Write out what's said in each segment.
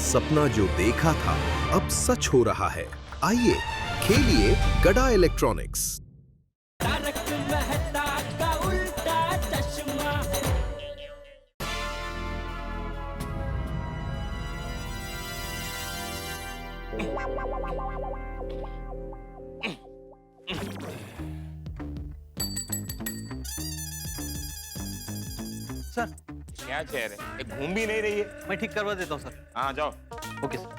सपना जो देखा था अब सच हो रहा है। आइए खेलिए गड़ा इलेक्ट्रॉनिक्स। तारक मेहता का उल्टा चश्मा। सर क्या चेयर है? ये घूम भी नहीं रही है। मैं ठीक करवा देता हूँ सर। हाँ जाओ। Okay sir.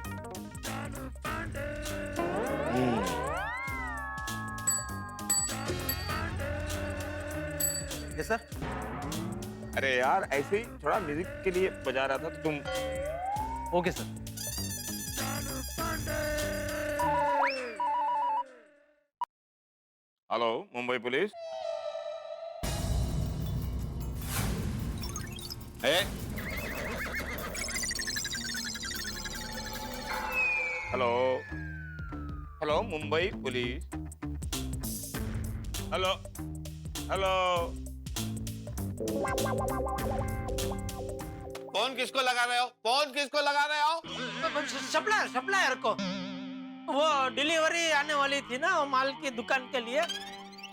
Yes sir. अरे यार ऐसे ही थोड़ा म्यूजिक के लिए बजा रहा था तो तुम। Okay sir. Hello Mumbai police. Hello hello Mumbai police. Hello hello. Phone किसको लगा रहे हो? फोन किसको लगा रहे हो? सप्लायर को वो डिलीवरी आने वाली थी ना वो माल की दुकान के लिए,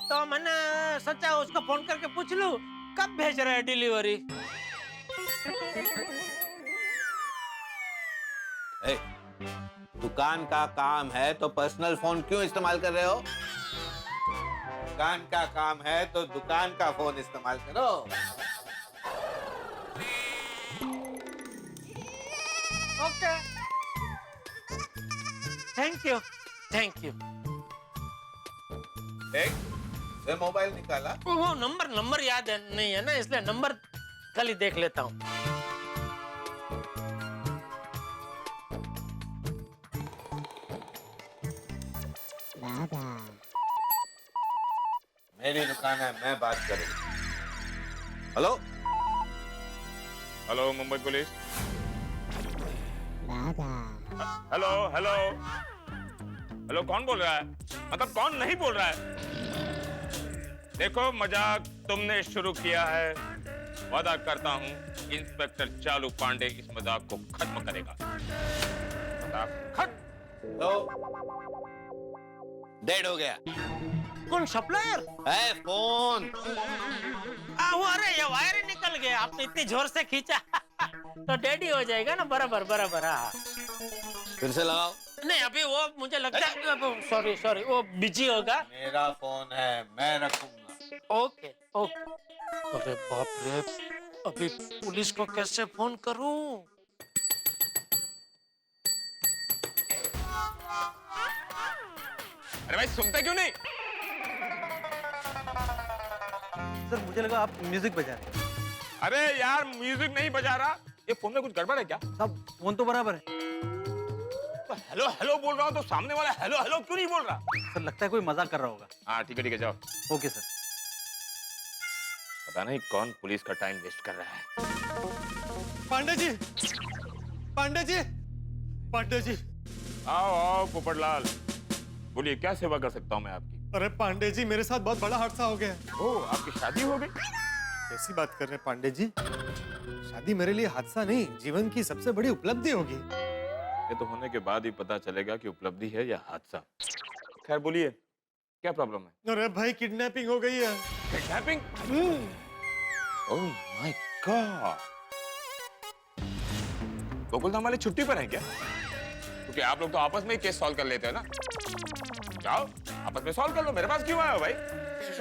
तो मैंने सोचा उसको फोन करके पूछ लूं कब भेज रहे हैं डिलीवरी। दुकान का काम है तो पर्सनल फोन क्यों इस्तेमाल कर रहे हो? दुकान का काम है तो दुकान का फोन इस्तेमाल करो। Okay, thank you thank you. से मोबाइल निकाला। वो नंबर याद है नहीं है ना, इसलिए नंबर खाली देख लेता हूँ। मेरी दुकान है, मैं बात करूँ। Hello hello Mumbai police. Hello hello hello. कौन बोल रहा है? मतलब कौन नहीं बोल रहा है? देखो मजाक तुमने शुरू किया है, वादा करता हूँ इंस्पेक्टर चालू पांडे इस मजाक को खत्म करेगा। हेलो। डेड हो गया। कौन सप्लायर? है फोन। वो अरे ये वायर ही निकल गया, आपने इतनी जोर से खींचा तो डेडी हो जाएगा ना। बराबर बराबर। हाँ फिर से लगाओ। नहीं अभी वो मुझे लगता है सॉरी वो बिजी होगा। मेरा फोन है, मैं रखूंगा। Okay okay. अरे बाप रे, अभी पुलिस को कैसे फोन करूं? अरे भाई सुनते क्यों नहीं? सर मुझे लगा आप म्यूजिक बजा रहे हैं। अरे यार म्यूजिक नहीं बजा रहा। ये फोन में कुछ गड़बड़ है क्या? साहब फोन तो बराबर है। तो हेलो हेलो बोल रहा हूँ तो सामने वाला हेलो हेलो क्यों नहीं बोल रहा? सर लगता है कोई मजाक कर रहा होगा। हाँ ठीक है जाओ। Okay sir. पता नहीं कौन पुलिस का टाइम वेस्ट कर रहा है। पांडे जी, पांडे जी, पांडे जी। आओ आओ पोपटलाल, बोलिए क्या सेवा कर सकता हूँ मैं आपकी? अरे पांडे जी मेरे साथ बहुत बड़ा हादसा हो गया है। ओह आपकी शादी हो गई? कैसी बात कर रहे हैं पांडे जी? शादी मेरे लिए हादसा नहीं, जीवन की सबसे बड़ी उपलब्धि होगी। ये तो होने के बाद ही पता चलेगा कि उपलब्धि है या हादसा। खैर बोलिए क्या प्रॉब्लम है? अरे भाई किडनैपिंग हो गई है। Kidnapping? Oh my God. Gokuldham वाले छुट्टी पर हैं क्या? क्योंकि आप लोग तो आपस में ही केस सॉल्व कर लेते हैं ना। जाओ आपस में सॉल्व कर लो, मेरे पास क्यों आए हो भाई?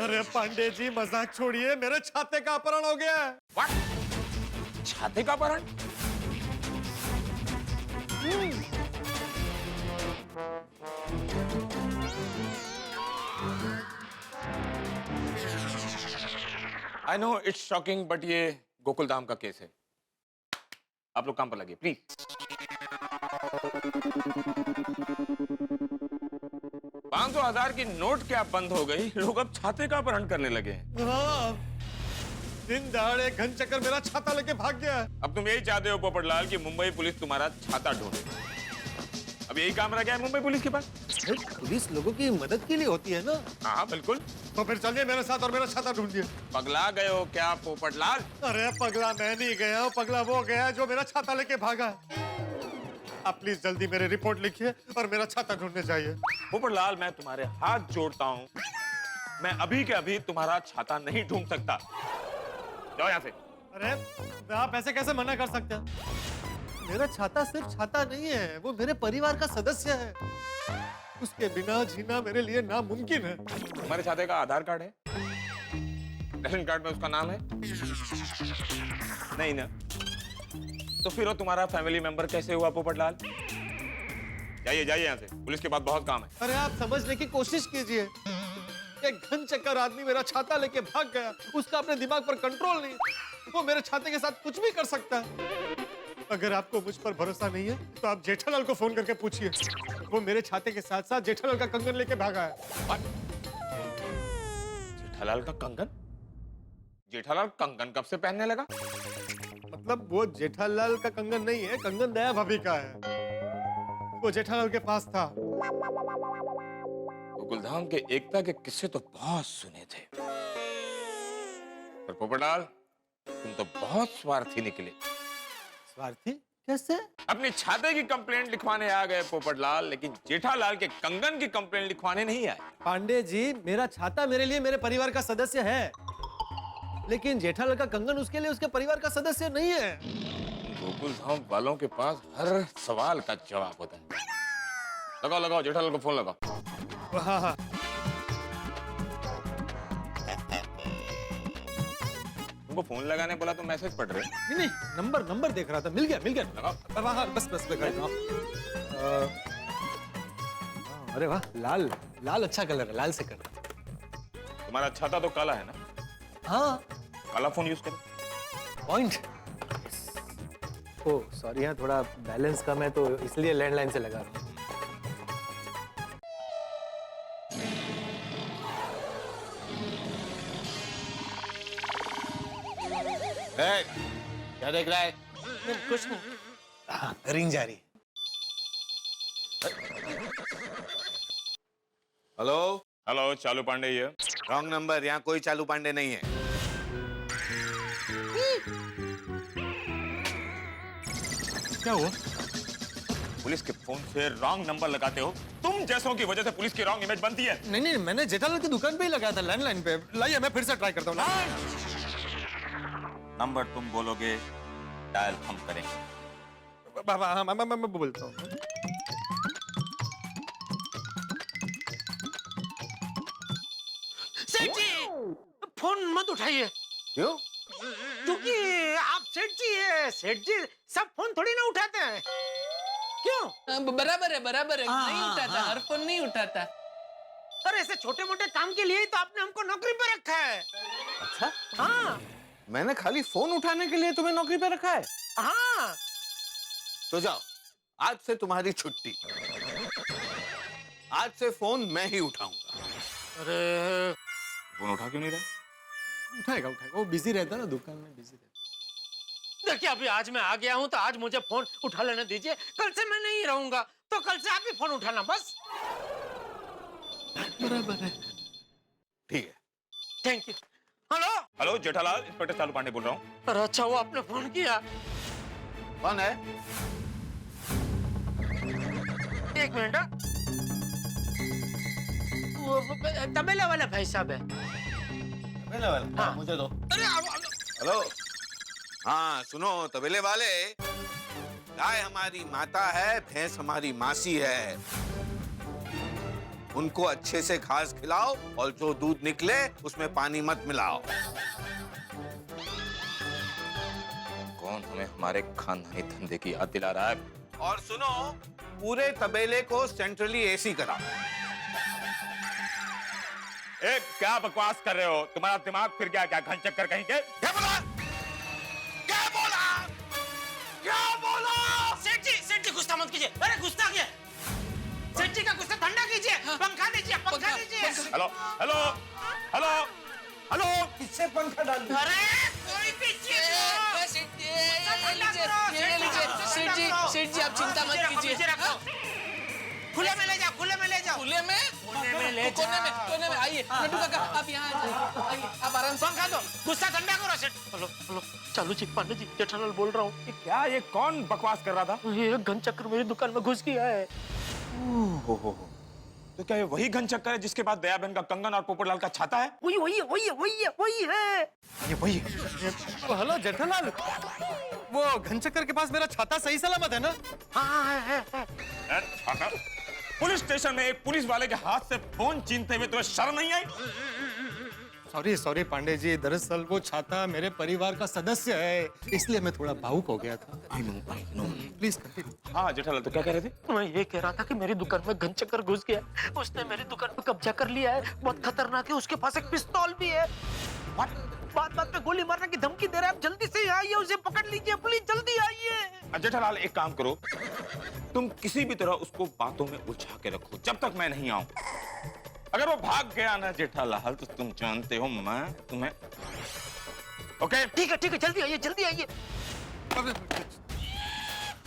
अरे पांडे जी मजाक छोड़िए, मेरे छाते का अपहरण हो गया है। What? छाते का अपहरण? I know it's shocking but ये गोकुलधाम का केस है। आप लोग काम पर लगे प्लीज। 500,000 की नोट क्या बंद हो गई? लोग अब छाते का अपहरण करने लगे हैं। हाँ, दिन दहाड़े घन चक्कर मेरा छाता लेके भाग गया है। अब तुम यही चाहते हो पोपटलाल कि मुंबई पुलिस तुम्हारा छाता ढूंढे। अब यही काम रह गया है मुंबई पुलिस के पास। पुलिस लोगों की मदद के लिए होती है ना। हाँ बिल्कुल। तो फिर चलिए मेरे साथ और मेरा छाता ढूंढिए। पगला गए हो क्या पोपटलाल? अरे पगला मैं नहीं गया हूँ, पगला वो गया जो मेरा छाता लेके भागा। आप प्लीज जल्दी मेरी रिपोर्ट लिखिए और मेरा छाता ढूंढने जाइए। पोपटलाल, मैं तुम्हारे हाथ जोड़ता हूँ, मैं अभी के अभी तुम्हारा छाता नहीं ढूंढ सकता। जाओ यहाँ से। अरे आप ऐसे कैसे मना कर सकते हैं? मेरा छाता सिर्फ छाता नहीं है, वो मेरे परिवार का सदस्य है। उसके बिना जीना मेरे लिए नामुमकिन है। तुम्हारे छाते का आधार कार्ड है? राशन कार्ड में उसका नाम है? नहीं ना? तो फिर वो तुम्हारा फैमिली मेंबर कैसे हुआ पोपटलाल? जाइए जाइए यहाँ से, पुलिस के पास बहुत काम है। अरे आप समझने की कोशिश कीजिए। एक घन चक्कर आदमी मेरा छाता लेके भाग गया, उसका अपने दिमाग पर कंट्रोल नहीं, वो मेरे छाते के साथ कुछ भी कर सकता है। अगर आपको मुझ पर भरोसा नहीं है तो आप जेठालाल को फोन करके पूछिए, वो मेरे छाते के साथ साथ जेठालाल का कंगन लेके भागा है। जेठालाल का कंगन? जेठालाल कंगन कब से पहनने लगा? मतलब वो जेठालाल का कंगन नहीं है, कंगन दया भाभी का है। वो जेठालाल के पास था। गोकुलधाम के एकता के किस्से तो बहुत सुने थे, पर पोपटलाल तुम तो बहुत स्वार्थी निकले। स्वार्थी कैसे? अपने छाते की कंप्लेंट लिखवाने आ गए पोपटलाल, लेकिन जेठालाल के कंगन की कंप्लेंट लिखवाने नहीं आए। पांडे जी, मेरा छाता मेरे लिए मेरे परिवार का सदस्य है, लेकिन जेठालाल का कंगन उसके लिए उसके परिवार का सदस्य नहीं है। गोकुलधाम वालों के पास हर सवाल का जवाब होता है। लगाओ लगाओ, जेठालाल को फोन लगाओ। हाँ हाँ। तुमको फोन लगाने बोला तो मैसेज पढ़ रहे हो? नहीं नहीं, नंबर देख रहा था, मिल गया लगाओ। हाँ हाँ, बस अरे वाह, लाल अच्छा कलर है, लाल से कर। तुम्हारा छाता तो काला है ना? हाँ, काला फोन यूज करो। पॉइंट। ओ सॉरी, यहाँ थोड़ा बैलेंस कम है तो इसलिए लैंडलाइन से लगा रहा हूँ। क्या देख रहा है? कुछ नहीं। हाँ, रिंग जा रही। हेलो हेलो, चालू पांडे ये। रॉन्ग नंबर, यहाँ कोई चालू पांडे नहीं है। क्या हुआ? पुलिस के फोन से रॉन्ग नंबर लगाते हो तुम। जैसों की वजह से पुलिस की रॉन्ग इमेज बनती है। नहीं, मैंने जेठालाल की दुकान पे ही लगाया था, लैंडलाइन पे। लाइए मैं फिर से ट्राई करता हूँ। नंबर तुम बोलोगे, डायल हम करेंगे। हाँ, मैं बोलता हूँ। सेठ जी, फोन मत उठाइए। क्यों? क्योंकि आप सेठ जी है। सेठ जी सब फोन थोड़ी ना उठाते हैं। क्यों? बराबर है नहीं उठाता, हर फोन नहीं उठाता। अरे ऐसे छोटे मोटे काम के लिए ही तो आपने हमको नौकरी पे रखा है। अच्छा, हाँ मैंने खाली फोन उठाने के लिए तुम्हें नौकरी पे रखा है? हाँ। तो जाओ, आज से तुम्हारी छुट्टी। आज से फोन मैं ही उठाऊंगा। अरे फोन उठा क्यों नहीं रहा? उठाएगा, वो बिजी रहता ना, दुकान में बिजी रहता। देखिए, अभी आज मैं आ गया हूँ तो आज मुझे फोन उठा लेने दीजिए। कल से मैं नहीं रहूंगा तो कल से आप ही फोन उठाना बस। बराबर है। ठीक है। Thank you. Hello hello Jethalal, inspector चालू पांडे बोल रहा हूँ। अरे अच्छा वो आपने फोन किया। कौन है? एक मिनट। वो तबेले वाले भाई साहब है। तबेले वाले? हाँ। मुझे दो। अरे हेलो। हाँ सुनो तबेले वाले, गाय हमारी माता है, भैंस हमारी मासी है। उनको अच्छे से घास खिलाओ और जो दूध निकले उसमें पानी मत मिलाओ। कौन हमें हमारे खानदानी धंधे की याद दिला रहा है? और सुनो, पूरे तबेले को सेंट्रली एसी कराओ। क्या बकवास कर रहे हो? तुम्हारा दिमाग फिर गया क्या? घन चक्कर कहीं के? क्या बोला? क्या बोला? क्या बोला? सेठ जी गुस्सा मत कीजिए। अरे गुस्सा किए। सेठ जी का गुस्सा ठंडा कीजिए। पंखा लीजिए, पंखा लीजिए। हेलो हेलो हेलो हेलो, किससे पंखा डाल दूं? अरे कोई भी चीज हो। सेठ जी आप चिंता मत कीजिए। खुले में ले जाओ, खुले में ले जाओ। पुणे में ले कोने में आइए लड्डू काका आप यहाँ आइए आप आराम से पंखा दो, गुस्सा ठंडा करो सेठ। हेलो हेलो, चालू जी, पांडे जी, जेठालाल बोल रहा हूँ। ये क्या, ये कौन बकवास कर रहा था? ये घन चक्र मेरी दुकान में घुस गया है। हो। तो क्या ये वही घन चक्कर है जिसके बाद दया बहन का कंगन और पोपटलाल का छाता है? वही है। ये वही हेलो जेठालाल, वो घनचक्कर के पास मेरा छाता सही सलामत है ना? हाँ है। छाता? पुलिस स्टेशन में एक पुलिस वाले के हाथ से फोन छीनते हुए तुम्हें शर्म नहीं आई? सॉरी पांडे जी, दरअसल वो छाता मेरे परिवार का सदस्य है, इसलिए मैं थोड़ा भावुक हो गया था। I know. Please continue. हाँ जेठालाल, तो क्या कह रहे थे? मैं ये कह रहा था कि मेरी दुकान में घन चक्कर घुस गया, उसने मेरी दुकान पे कब्जा कर लिया है, बहुत खतरनाक है, उसके पास एक पिस्तौल भी है। बात पे गोली मारने की धमकी दे रहा है। आप जल्दी से आइए, उसे पकड़ लीजिए, प्लीज जल्दी आइए। जेठालाल एक काम करो, तुम किसी भी तरह उसको बातों में उलझा के रखो जब तक मैं नहीं आऊं। अगर वो भाग गया ना जेठालाल, तो तुम जानते हो मैं तुम्हें। ओके ठीक है, जल्दी आइए।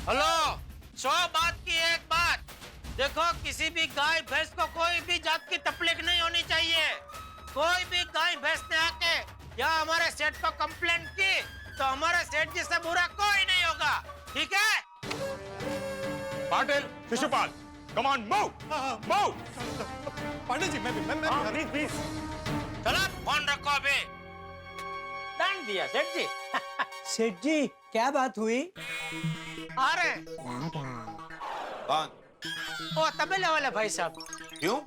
हेलो, 100 बात की एक बात, देखो किसी भी गाय भैंस को कोई भी जात की तकलीफ नहीं होनी चाहिए। कोई भी गाय भैंस ने आके या हमारे सेठ को कंप्लेंट की तो हमारे सेठ जी से बुरा कोई नहीं होगा, ठीक है? Patil, Shishupal, come on move. Pandey ji मैं प्लीज। चलो फोन रखो अभी। डांट दिया सेठ जी। सेठ जी क्या बात हुई? आ रहे कौन? ओ तबेले वाले भाई साहब, क्यों?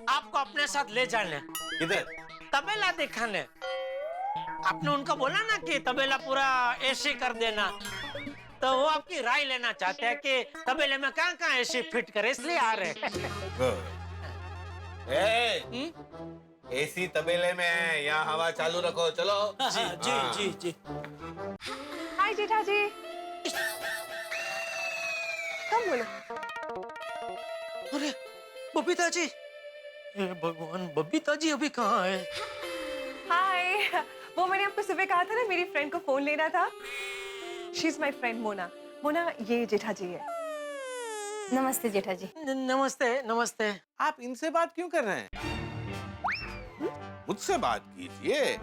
आपको अपने साथ ले जाने, किधर? तबेला दिखाने। आपने उनको बोला ना कि तबेला पूरा एसी कर देना, तो वो आपकी राय लेना चाहते हैं कि तबेले में कहाँ एसी फिट करे, इसलिए आ रहे। एसी तबेले में है, यहाँ हवा चालू रखो, चलो। जी हाय जेठा जी, कम बोलो। अरे बबीता जी, हे भगवान, बबीता जी अभी कहाँ है? हाय, वो मैंने आपको सुबह कहा था ना, मेरी फ्रेंड को फोन लेना था। She is my friend Mona. ये जेठा जी है। नमस्ते जेठा जी। नमस्ते। आप इनसे बात क्यों कर रहे हैं? मुझसे बात कीजिए।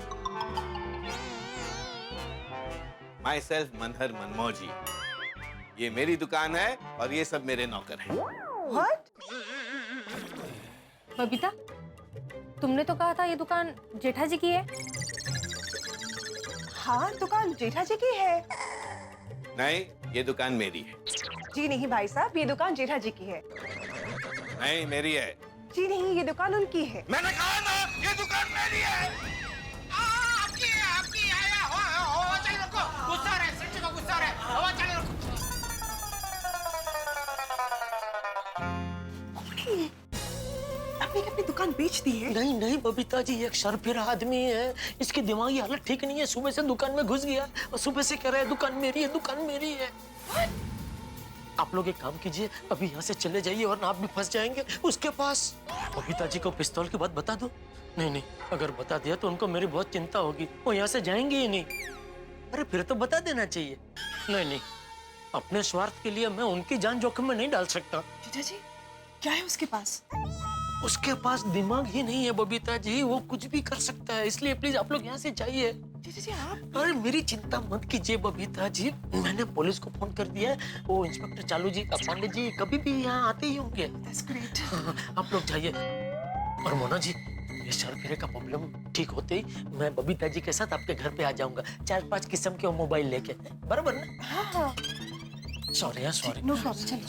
माई सेल्फ मनहर मनमोजी, ये मेरी दुकान है और ये सब मेरे नौकर हैं। व्हाट? बबीता, तुमने तो कहा था ये दुकान जेठा जी की है। हाँ, दुकान जेठा जी की है। नहीं, ये दुकान मेरी है। जी नहीं भाई साहब, ये दुकान जेठा जी की है। नहीं, मेरी है। जी नहीं, ये दुकान उनकी है। मैंने कहा ना, ये दुकान मेरी है। आपकी है, हवा चालू रखो, गुस्सा आ रहा है, सेठ जी को गुस्सा आ रहा है, हवा चालू रखो। आपने अपनी दुकान बेच दी है? नहीं बबीता जी, एक शर्फिरा आदमी है, इसकी दिमागी हालत ठीक नहीं है। सुबह से दुकान में घुस गया और सुबह से कह रहा है दुकान मेरी है। आप लोग एक काम कीजिए, अभी यहाँ से चले जाइए और आप भी फंस जाएंगे उसके पास। बबीता जी को पिस्तौल की बात बता दो। नहीं, अगर बता दिया तो उनको मेरी बहुत चिंता होगी, वो यहाँ से जाएंगे ही नहीं। अरे फिर तो बता देना चाहिए। नहीं, अपने स्वार्थ के लिए मैं उनकी जान जोखिम में नहीं डाल सकता। जेठा जी, क्या है उसके पास? उसके पास दिमाग ही नहीं है बबीता जी, वो कुछ भी कर सकता है, इसलिए प्लीज आप लोग यहाँ से जाइए। जेठा जी आप? अरे मेरी चिंता मत कीजिए बबीता जी, मैंने पुलिस को फोन कर दिया है, वो इंस्पेक्टर चालू जी, पांडे जी कभी भी यहाँ आते ही होंगे। That's great. हाँ, आप लोग जाइए। और मोना जी, ये शर्फिरे का प्रॉब्लम ठीक होते ही मैं बबीता जी के साथ आपके घर पे आ जाऊंगा, 4-5 किस्म के मोबाइल लेके, बराबर ना? हाँ। सॉरी। नो प्रॉब्लम, चलो।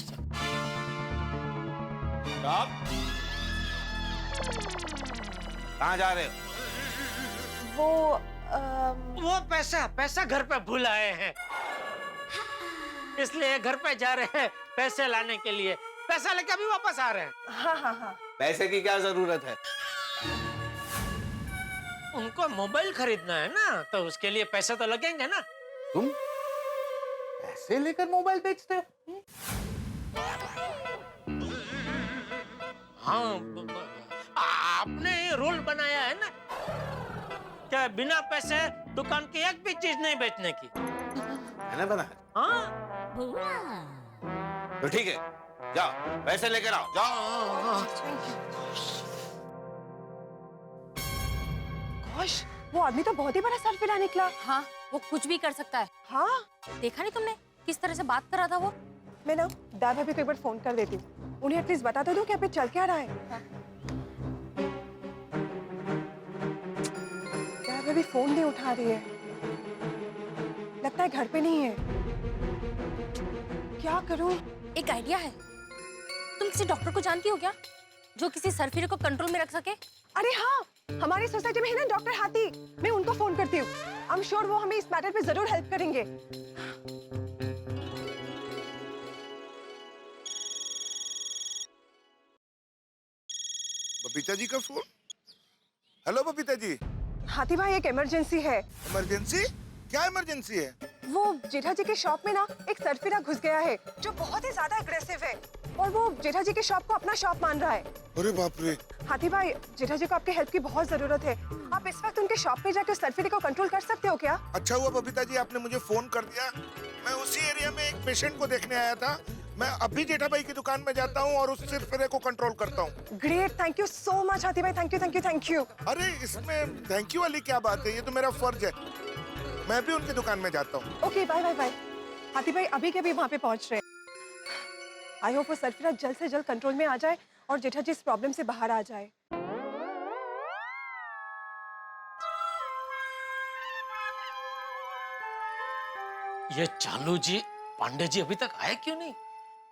कहाँ जा रहे हो? वो पैसा घर पे भूल आए हैं, इसलिए घर पे जा रहे हैं पैसे लाने के लिए। पैसा लेके अभी वापस आ रहे हैं। हाँ। पैसे की क्या जरूरत है? उनको मोबाइल खरीदना है ना, तो उसके लिए पैसे तो लगेंगे ना। तुम पैसे लेकर मोबाइल बेचते हो? हाँ, आपने ये रूल बनाया है ना, क्या बिना पैसे दुकान की एक भी चीज नहीं बेचने की। मैंने बनाया? हाँ, तो ठीक है, जाओ पैसे लेकर आओ, जाओ। गोश, वो आदमी तो बहुत ही बड़ा सरफिरा निकला। हाँ, वो कुछ भी कर सकता है। हाँ, देखा नहीं तुमने किस तरह से बात कर रहा था वो? मैं ना दादा भाभी को एक बार फोन कर देती हूँ, उन्हें एटलीस्ट बता तो दूं कि अभी चल क्या रहा है। दादा भाभी फोन नहीं उठा रही है, लगता है घर पे नहीं है। क्या करूं? एक आइडिया है। तुम किसी डॉक्टर को जानती हो क्या जो किसी सरफिरे को कंट्रोल में रख सके? अरे हाँ, हमारी सोसाइटी में है ना डॉक्टर हाथी, मैं उनको फोन करती हूँ। आई एम श्योर वो हमें इस मैटर पे जरूर हेल्प करेंगे। बबीता जी का फोन। हेलो बबीता जी। हाथी भाई, एक इमरजेंसी है। इमरजेंसी? क्या इमरजेंसी है? वो जेठा जी के शॉप में ना एक सरफिरा घुस गया है जो बहुत ही ज्यादा अग्रेसिव है, और वो जेठा जी के शॉप को अपना शॉप मान रहा है। अरे बाप रे। हाथी भाई, जेठा जी को आपके हेल्प की बहुत जरूरत है। आप इस वक्त उनके शॉप पे जाकर उस सरफिरे को कंट्रोल कर सकते हो क्या? अच्छा हुआ बबीता जी आपने मुझे फोन कर दिया। मैं उसी एरिया में एक पेशेंट को देखने आया था। मैं अभी जेठा भाई की दुकान में जाता हूँ और उस सरफिरे को कंट्रोल करता हूँ। Great, thank you so much हाथी भाई, thank you thank you thank you. अरे इसमें थैंक यू वाली क्या बात है, ये तो मेरा फर्ज है। मैं भी उनकी दुकान में जाता हूँ। Okay, bye bye bye. हाथी भाई अभी के अभी वहाँ पे पहुँच रहे हैं। आई होप वो सरफिरा जल्द से जल्द कंट्रोल में आ जाए और जेठा जी इस प्रॉब्लम से बाहर आ जाए। ये चालू जी, पांडे जी अभी तक आए क्यों नहीं?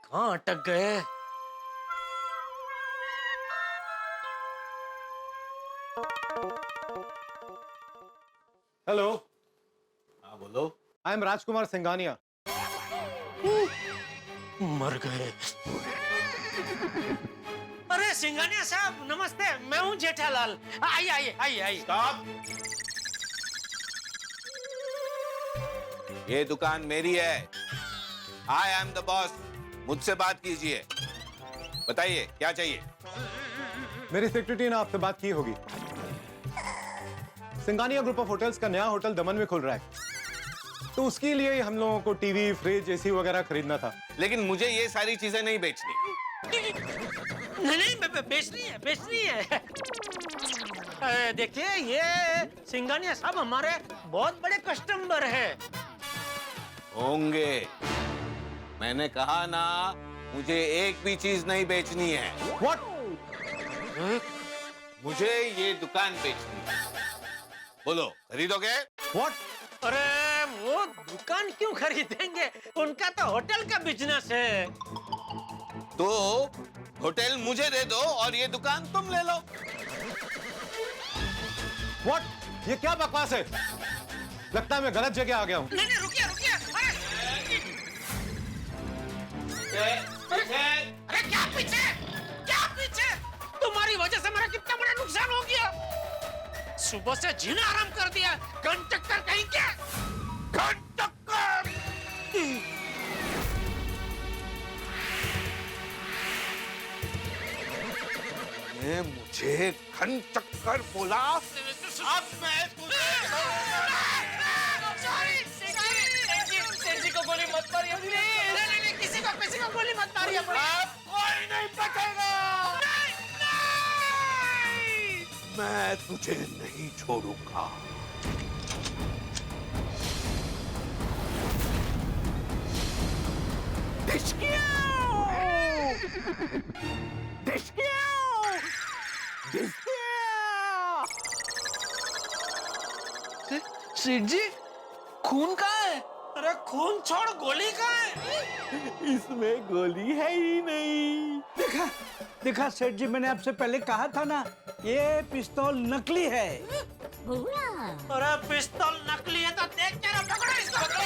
कहाँ अटक गए? हेलो। हाँ बोलो। आई एम राजकुमार सिंघानिया। मर गए। अरे सिंघानिया साहब नमस्ते, मैं हूँ जेठालाल। आइए आइए आइए आइए। स्टॉप। ये दुकान मेरी है। I am the boss. मुझसे बात कीजिए। बताइए क्या चाहिए? मेरी सेक्रेटरी ने आपसे बात की होगी। सिंघानिया ग्रुप ऑफ होटल्स का नया होटल दमन में खुल रहा है, तो उसके लिए हम लोगों को टीवी, फ्रिज, एसी वगैरह खरीदना था। लेकिन मुझे ये सारी चीजें नहीं बेचनी। नहीं बेचनी है, बेचनी है। देखिए ये सिंघानिया साहब हमारे बहुत बड़े कस्टमर हैं। होंगे। मैंने कहा ना, मुझे एक भी चीज नहीं बेचनी है। What? मुझे ये दुकान बेचनी है। बोलो खरीदोगे? What? अरे वो दुकान क्यों खरीदेंगे? उनका तो होटल का बिजनेस है। तो होटल मुझे दे दो और ये दुकान तुम ले लो। What? ये क्या बकवास है? लगता है मैं गलत जगह आ गया हूँ। नहीं रुकिए रुकिए। अरे क्या पीछे? क्या पीछे? तुम्हारी वजह से मेरा कितना बड़ा नुकसान हो गया। सुबह से जीना आराम कर दिया। कंडक्टर कहीं क्या? कंडक्टर! मुझे घन चक्कर बोला। अब मैं तुझे सेठ जी को गोली मत मारिए प्लीज। नहीं किसी को गोली मत मारिए। अब कोई नहीं बचेगा। मैं तुझे नहीं छोड़ूंगा। सेठ जी खून कहाँ है? अरे खून छोड़, गोली कहाँ है? इसमें गोली है ही नहीं। देखा देखा सेठ जी, मैंने आपसे पहले कहा था ना, ये पिस्तौल नकली है। अरे पिस्तौल नकली है तो देख जरा, पकड़ो इसको। रुक।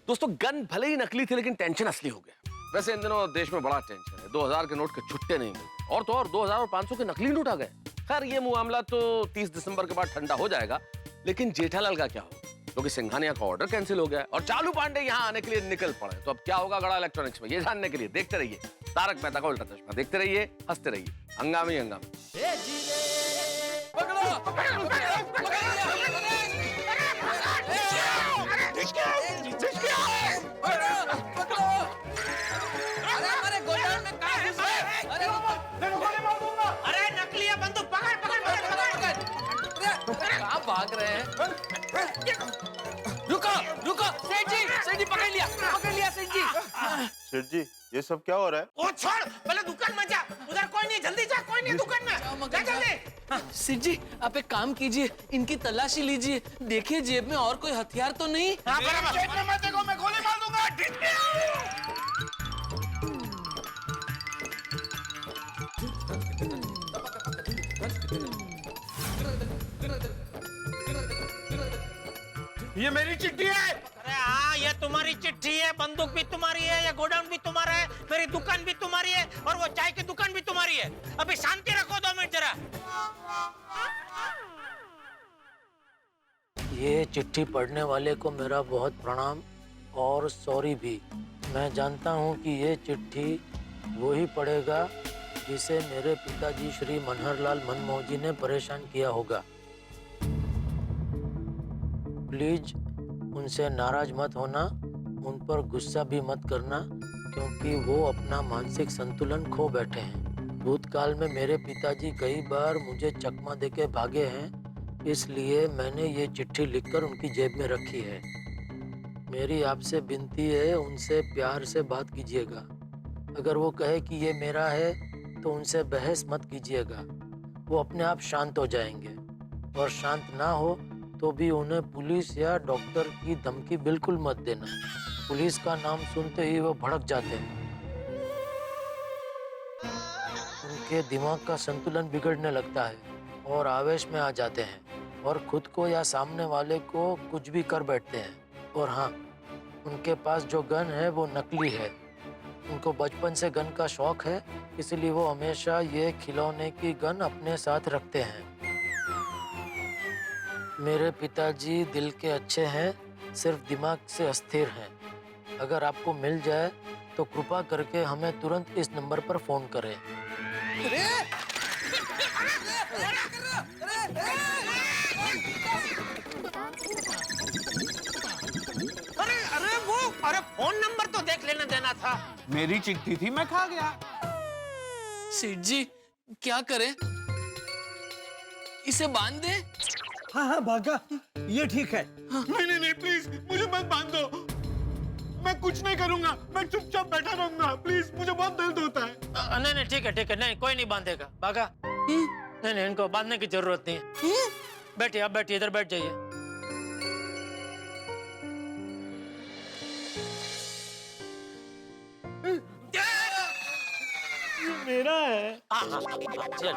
दोस्तों गन भले ही नकली थी लेकिन टेंशन असली हो गया। वैसे इन दिनों देश में बड़ा टेंशन है। 2000 के नोट के छुट्टे नहीं मिलते, और तो और 2000 और 500 के नकली नोट आ गए। खैर ये मामला तो 30 दिसंबर के बाद ठंडा हो जाएगा। लेकिन जेठालाल का क्या होगा, क्योंकि सिंघानिया का ऑर्डर कैंसिल हो गया और चालू पांडे यहाँ आने के लिए निकल पड़े। तो अब क्या होगा गड़ा इलेक्ट्रॉनिक्स में, ये जानने के लिए देखते रहिए तारक मेहता का उल्टा चश्मा। देखते रहिए, हंसते रहिए। हंगामी। भाग रहे हैं। रुको रुको सेठ जी पकड़ लिया सेठ जी। सेठ जी ये सब क्या हो रहा है? ओ छोड़, पहले दुकान में जा। उधर कोई नहीं, जल्दी जा, कोई नहीं दुकान में। जा जल्दी। सेठ जी आप एक काम कीजिए, इनकी तलाशी लीजिए, देखिए जेब में और कोई हथियार तो नहीं। जेब में मत देखो, मैं गोली मार दूंगा। ये मेरी चिट्ठी है। अरे हाँ, ये तुम्हारी चिट्ठी है। बंदूक भी तुम्हारी है, ये गोडाउन भी तुम्हारा है, मेरी दुकान भी तुम्हारी है, और वो चाय की दुकान भी तुम्हारी है। अभी शांति रखो 2 मिनट जरा। ये चिट्ठी पढ़ने वाले को मेरा बहुत प्रणाम और सॉरी भी। मैं जानता हूँ कि ये चिट्ठी वो ही पढ़ेगा जिसे मेरे पिताजी श्री मनहरलाल मनमोहन जी ने परेशान किया होगा। प्लीज उनसे नाराज मत होना, उन पर गुस्सा भी मत करना, क्योंकि वो अपना मानसिक संतुलन खो बैठे हैं। भूतकाल में मेरे पिताजी कई बार मुझे चकमा देके भागे हैं, इसलिए मैंने ये चिट्ठी लिखकर उनकी जेब में रखी है। मेरी आपसे विनती है, उनसे प्यार से बात कीजिएगा। अगर वो कहे कि ये मेरा है तो उनसे बहस मत कीजिएगा, वो अपने आप शांत हो जाएंगे। और शांत ना हो तो भी उन्हें पुलिस या डॉक्टर की धमकी बिल्कुल मत देना। पुलिस का नाम सुनते ही वो भड़क जाते हैं, उनके दिमाग का संतुलन बिगड़ने लगता है और आवेश में आ जाते हैं और खुद को या सामने वाले को कुछ भी कर बैठते हैं। और हाँ, उनके पास जो गन है वो नकली है। उनको बचपन से गन का शौक है, इसलिए वो हमेशा ये खिलौने की गन अपने साथ रखते हैं। मेरे पिताजी दिल के अच्छे हैं, सिर्फ दिमाग से अस्थिर हैं। अगर आपको मिल जाए तो कृपा करके हमें तुरंत इस नंबर पर फोन करें। अरे फोन नंबर तो देख लेना देना था। मेरी चिट्ठी थी, मैं खा गया। सेठ जी क्या करें, इसे बांध दे? हाँ भागा, ये ठीक है। नहीं प्लीज मुझे मत बांध दो, मैं कुछ नहीं करूंगा, मैं चुपचाप बैठा रहूंगा। प्लीज, मुझे बहुत दर्द होता है। नहीं ठीक है, नहीं कोई नहीं बांधेगा। भागा। नहीं इनको बांधने की जरूरत नहीं है। बैठिए, आप बैठिए, इधर बैठ जाइए। मेरा है। हाँ, चल।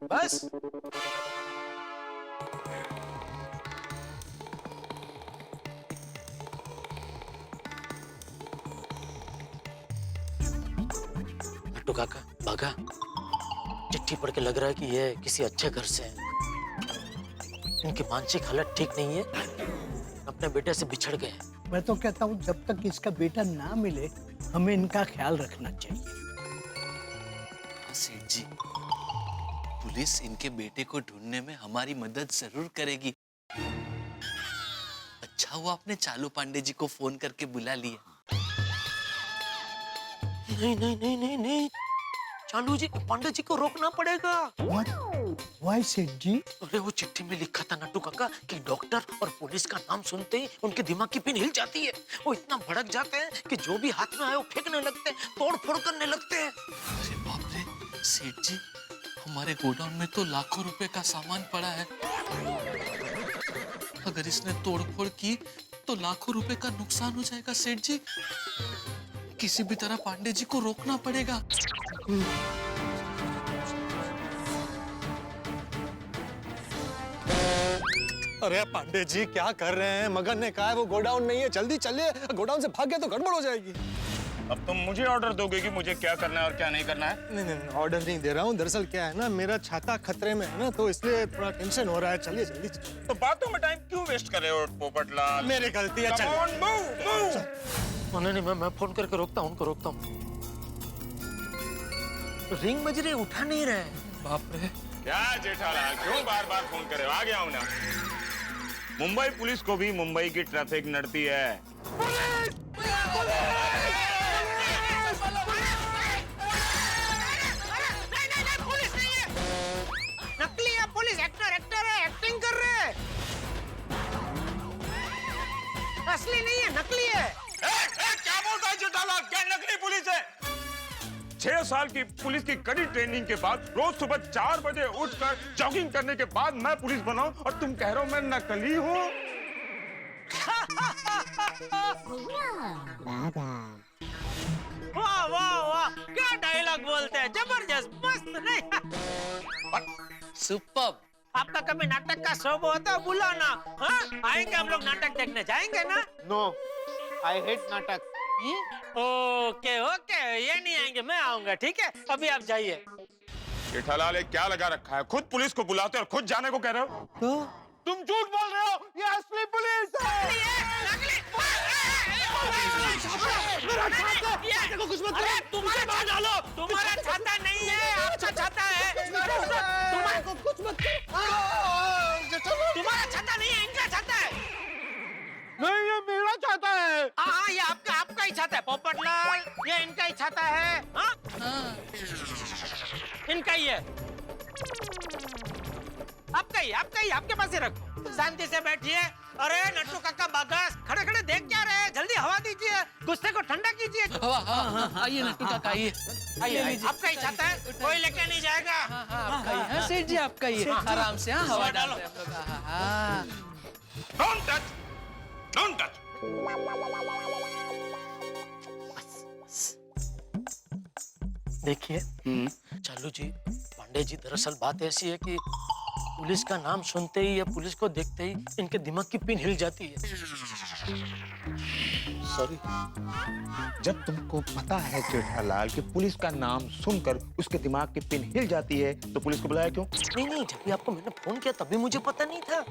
बस लट्टू काका भागा। चिट्ठी पढ़ के लग रहा है कि ये किसी अच्छे घर से है। इनकी मानसिक हालत ठीक नहीं है, अपने बेटे से बिछड़ गए हैं। मैं तो कहता हूँ जब तक इसका बेटा ना मिले हमें इनका ख्याल रखना चाहिए। सेठ जी, पुलिस इनके बेटे को ढूंढने में हमारी मदद जरूर करेगी। अच्छा हुआ आपने चालू पांडे जी को फोन करके बुला लिया। नहीं, चालू जी, पांडे जी को रोकना पड़ेगा। Why सेठ जी? अरे वो चिट्ठी में लिखा था नट्टू काका कि डॉक्टर और पुलिस का नाम सुनते ही उनके दिमाग की पिन हिल जाती है। वो इतना भड़क जाते हैं कि जो भी हाथ में आए वो फेंकने लगते हैं, तोड़ फोड़ करने लगते हैं। अरे बाप रे, सेठ जी हमारे गोडाउन में तो लाखों रुपए का सामान पड़ा है। अगर इसने तोड़फोड़ की तो लाखों रुपए का नुकसान हो जाएगा सेठ जी। किसी भी तरह पांडे जी को रोकना पड़ेगा। अरे पांडे जी क्या कर रहे हैं? मगन ने कहा है वो गोडाउन नहीं है, जल्दी चलिए। गोडाउन से भाग गए तो गड़बड़ हो जाएगी। अब तुम मुझे ऑर्डर दोगे कि मुझे क्या करना है और क्या नहीं करना है? नहीं, ऑर्डर नहीं दे रहा हूँ। दरअसल क्या है ना, मेरा छाता खतरे में है ना, तो इसलिए थोड़ा टेंशन हो रहा है। चलिए जल्दी। तो बातों में टाइम क्यों वेस्ट कर रहे हो पोपटलाल? मेरी गलती है। Come on, move. नहीं, मैं फोन करके रोकता हूँ। रिंग बज रही, उठा नहीं रहे। बाप रे, क्या जेठालाल, क्यों बार बार फोन करे? आ गया हूँ ना। मुंबई पुलिस को भी मुंबई की ट्रैफिक नड़ती है। नट्टू असली नहीं है, नकली है। क्या बोलता है जेठालाल? क्या नकली पुलिस है? 6 साल की पुलिस की कड़ी ट्रेनिंग के बाद रोज सुबह 4 बजे उठकर जॉगिंग करने के बाद मैं पुलिस बना हूं और तुम कह रहे हो मैं नकली हूँ? वाह वाह वाह, क्या डायलॉग बोलते हैं, जबरदस्त, मस्त नहीं? सुपर्ब। आपका कभी नाटक का शो होता है, बुलाना। हाँ, आएंगे हम लोग नाटक देखने, जाएंगे ना? नो, आई हेट नाटक। ओके ओके, ये नहीं आएंगे, मैं आऊंगा, ठीक है? अभी आप जाइए। जेठालाल ये क्या लगा रखा है? खुद पुलिस को बुलाते और खुद जाने को कह रहे हो? तो? तुम झूठ बोल रहे हो, ये असली पुलिस है। मेरा छाता, देखो कुछ मत करो, तुम्हारा मार डालो, तुम्हारा छाता नहीं है, आपका छाता है। तुम्हारा कुछ मत करो, तुम्हारा छाता नहीं है, इनका छाता है। नहीं, ये मेरा छाता है। हाँ, ये आपका ही छाता है पोपटलाल, ये इनका ही छाता है। हाँ, इनका ही है, आपका ही, आपके पास ही रखो। शांति से बैठिए। अरे नट्टू काका बागस, खड़े खड़े देख क्या रहे हैं? जल्दी हवा दीजिए, गुस्से को ठंडा कीजिए। आइए नट्टू काका, आइए। आइए, आपका ही छाता है, कोई लेके नहीं जाएगा। आपका ही है सेठ जी, आपका ही है। आराम से, हाँ, हवा डालो। Don't touch! Don't touch! देखिए चालू जी, पांडे जी, दरअसल बात ऐसी है कि पुलिस का नाम सुनते ही या पुलिस को देखते ही इनके दिमाग की पिन हिल जाती है। सॉरी, जब तुमको पता है जेठालाल कि पुलिस का नाम सुनकर उसके दिमाग की पिन हिल जाती है तो पुलिस को बुलाया क्यों? नहीं, जब भी आपको मैंने फोन किया तभी मुझे पता नहीं था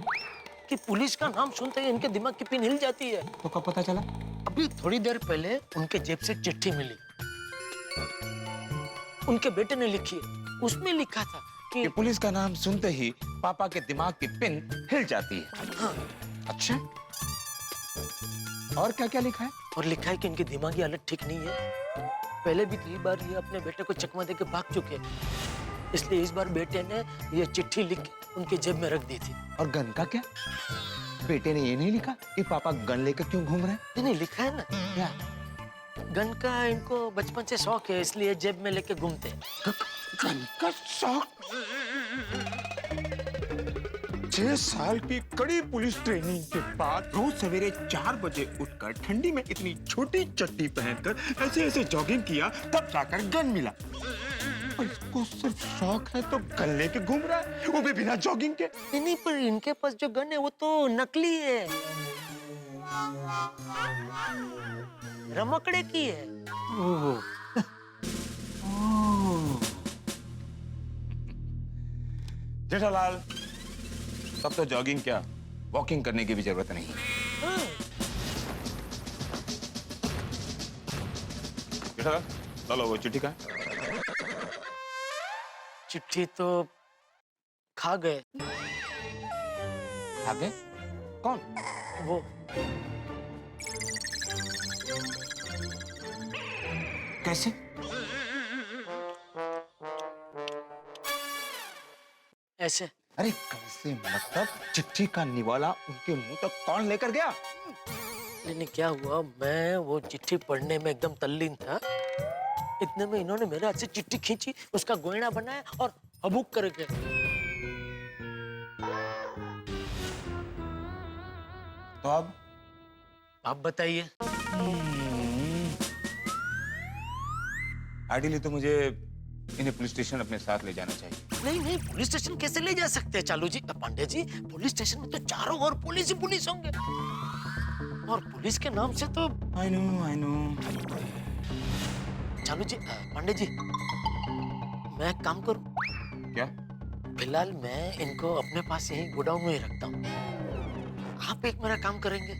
कि पुलिस का नाम सुनते ही इनके दिमाग की पिन हिल जाती है। तो कब पता चला? अभी थोड़ी देर पहले उनके जेब से चिट्ठी मिली, उनके बेटे ने लिखी है। उसमें लिखा था कि पुलिस का नाम सुनते ही पापा के दिमाग की पिन हिल जाती है। हाँ। अच्छा, और क्या क्या लिखा है? और लिखा है कि इनकी दिमागी हालत ठीक नहीं है। पहले भी 3 बार ये अपने बेटे को चकमा देके भाग चुके हैं, इसलिए इस बार बेटे ने ये चिट्ठी लिख के उनके जेब में रख दी थी। और गन का क्या? बेटे ने ये नहीं लिखा कि पापा गन लेकर क्यों घूम रहे हैं? नहीं, लिखा है ना। क्या? गन का इनको बचपन से शौक है, इसलिए जेब में लेके घूमते हैं। गन का शौक? 6 साल की कड़ी पुलिस ट्रेनिंग के बाद रोज सवेरे 4 बजे उठकर ठंडी में इतनी छोटी चट्टी पहनकर ऐसे ऐसे जॉगिंग किया, तब जाकर गन मिला। और इसको सिर्फ शौक है तो गन लेके घूम रहा है, वो भी बिना जॉगिंग के। नहीं, पर इनके पास जो गन है वो तो नकली है, रमकड़े की है। जेठालाल, तब तो जॉगिंग क्या, वॉकिंग करने की भी जरूरत नहीं। जेठालाल, चलो वो चिट्ठी का। चिट्ठी तो खा गए। खा गए? कौन? वो कैसे? ऐसे। अरे कैसे मतलब? चिट्ठी का निवाला उनके मुंह तक कौन लेकर गया? नहीं, क्या हुआ, मैं वो चिट्ठी पढ़ने में एकदम तल्लीन था, इतने में इन्होंने मेरे हाथ से चिट्ठी खींची, उसका गोइना बनाया और हबूक कर गए। तो अब आप बताइए। आइडियली तो मुझे इन्हें पुलिस स्टेशन अपने साथ ले जाना चाहिए। नहीं, पुलिस स्टेशन कैसे ले जा सकते हैं चालू जी? पांडे जी, पुलिस स्टेशन में तो चारों ओर पुलिस ही पुलिस होंगे, और पुलिस के नाम से तो। I know। चालू जी, पांडे जी, मैं एक काम करूं? क्या? फिलहाल मैं इनको अपने पास यहीं गोडाउन में ही रखता हूँ, आप एक मेरा काम करेंगे?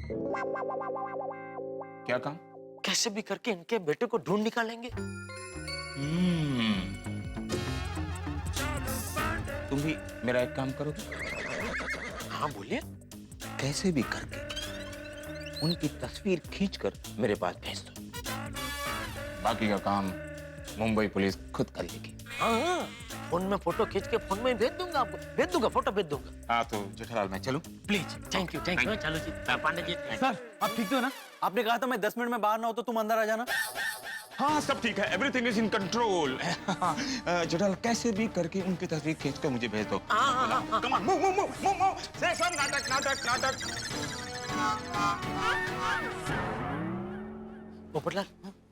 क्या काम? कैसे भी करके इनके बेटे को ढूंढ निकालेंगे। तुम भी मेरा एक काम करोगे? हाँ, बोलिए। कैसे भी करके उनकी तस्वीर खींचकर मेरे पास भेज दो, बाकी का काम मुंबई पुलिस खुद कर लेगी। हाँ, फोन में फोटो खींच के फोन में भेज दूंगा आपको, भेज दूंगा, फोटो भेज दूंगा। हाँ तो जेठालाल मैं चलूं? प्लीज। थैंक यू चलो जी पांडे जी। सर आप ठीक तो हो ना? आपने कहा था मैं 10 मिनट में बाहर ना हो तो तुम अंदर आ जाना। हाँ सब ठीक है, everything is in control. Jethalal कैसे भी करके उनकी तस्वीर खींच कर मुझे भेज दो। कम ऑन, मूव। से सब नाटक। पोपटलाल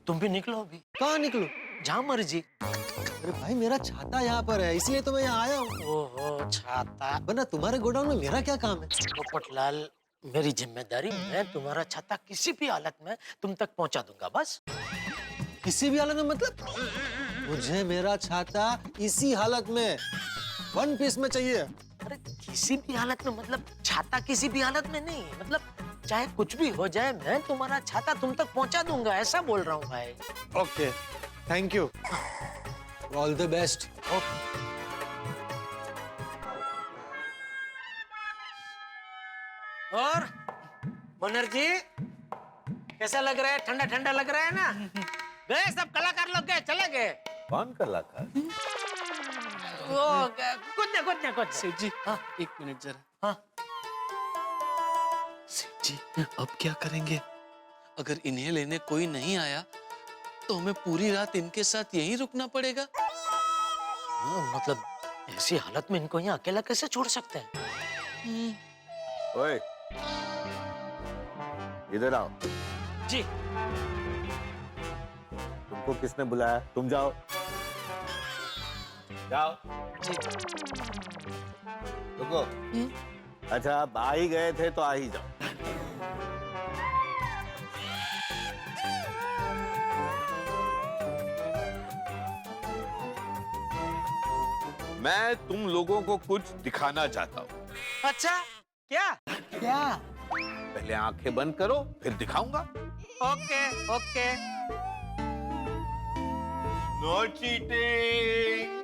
तुम भी निकलो अभी। कहाँ निकलूं? जहाँ मर्जी। अरे भाई मेरा छाता यहाँ पर है, इसलिए तो मैं यहाँ आया हूँ। ओहो छाता। वरना तुम्हारे गोडाउन में मेरा क्या काम है? पोपटलाल मेरी जिम्मेदारी, मैं तुम्हारा छाता किसी भी हालत में तुम तक पहुंचा दूंगा बस। किसी भी हालत में मतलब? मुझे मेरा छाता इसी हालत में 1 पीस में चाहिए। अरे किसी भी हालत में मतलब छाता किसी भी हालत में नहीं, मतलब चाहे कुछ भी हो जाए मैं तुम्हारा छाता तुम तक पहुंचा दूंगा, ऐसा बोल रहा हूँ भाई। Okay thank you, all the best. और मुन्नर जी कैसा लग रहा है? ठंडा ठंडा लग रहा है ना? गए सब कलाकार लोग गए, चले गए। कौन कलाकार? वो कुछ सेठ जी हाँ? 1 मिनट जरा। हाँ सेठ जी अब क्या करेंगे? अगर इन्हें लेने कोई नहीं आया तो हमें पूरी रात इनके साथ यहीं रुकना पड़ेगा। हाँ, मतलब ऐसी हालत में इनको यहाँ अकेला कैसे छोड़ सकते हैं? ओए इधर आओ। जी तुमको किसने बुलाया? तुम जाओ। जी रुको। अच्छा आप आ ही गए थे तो आ ही जाओ। मैं तुम लोगों को कुछ दिखाना चाहता हूँ। अच्छा क्या? पहले आंखें बंद करो फिर दिखाऊंगा। Okay okay. No cheating.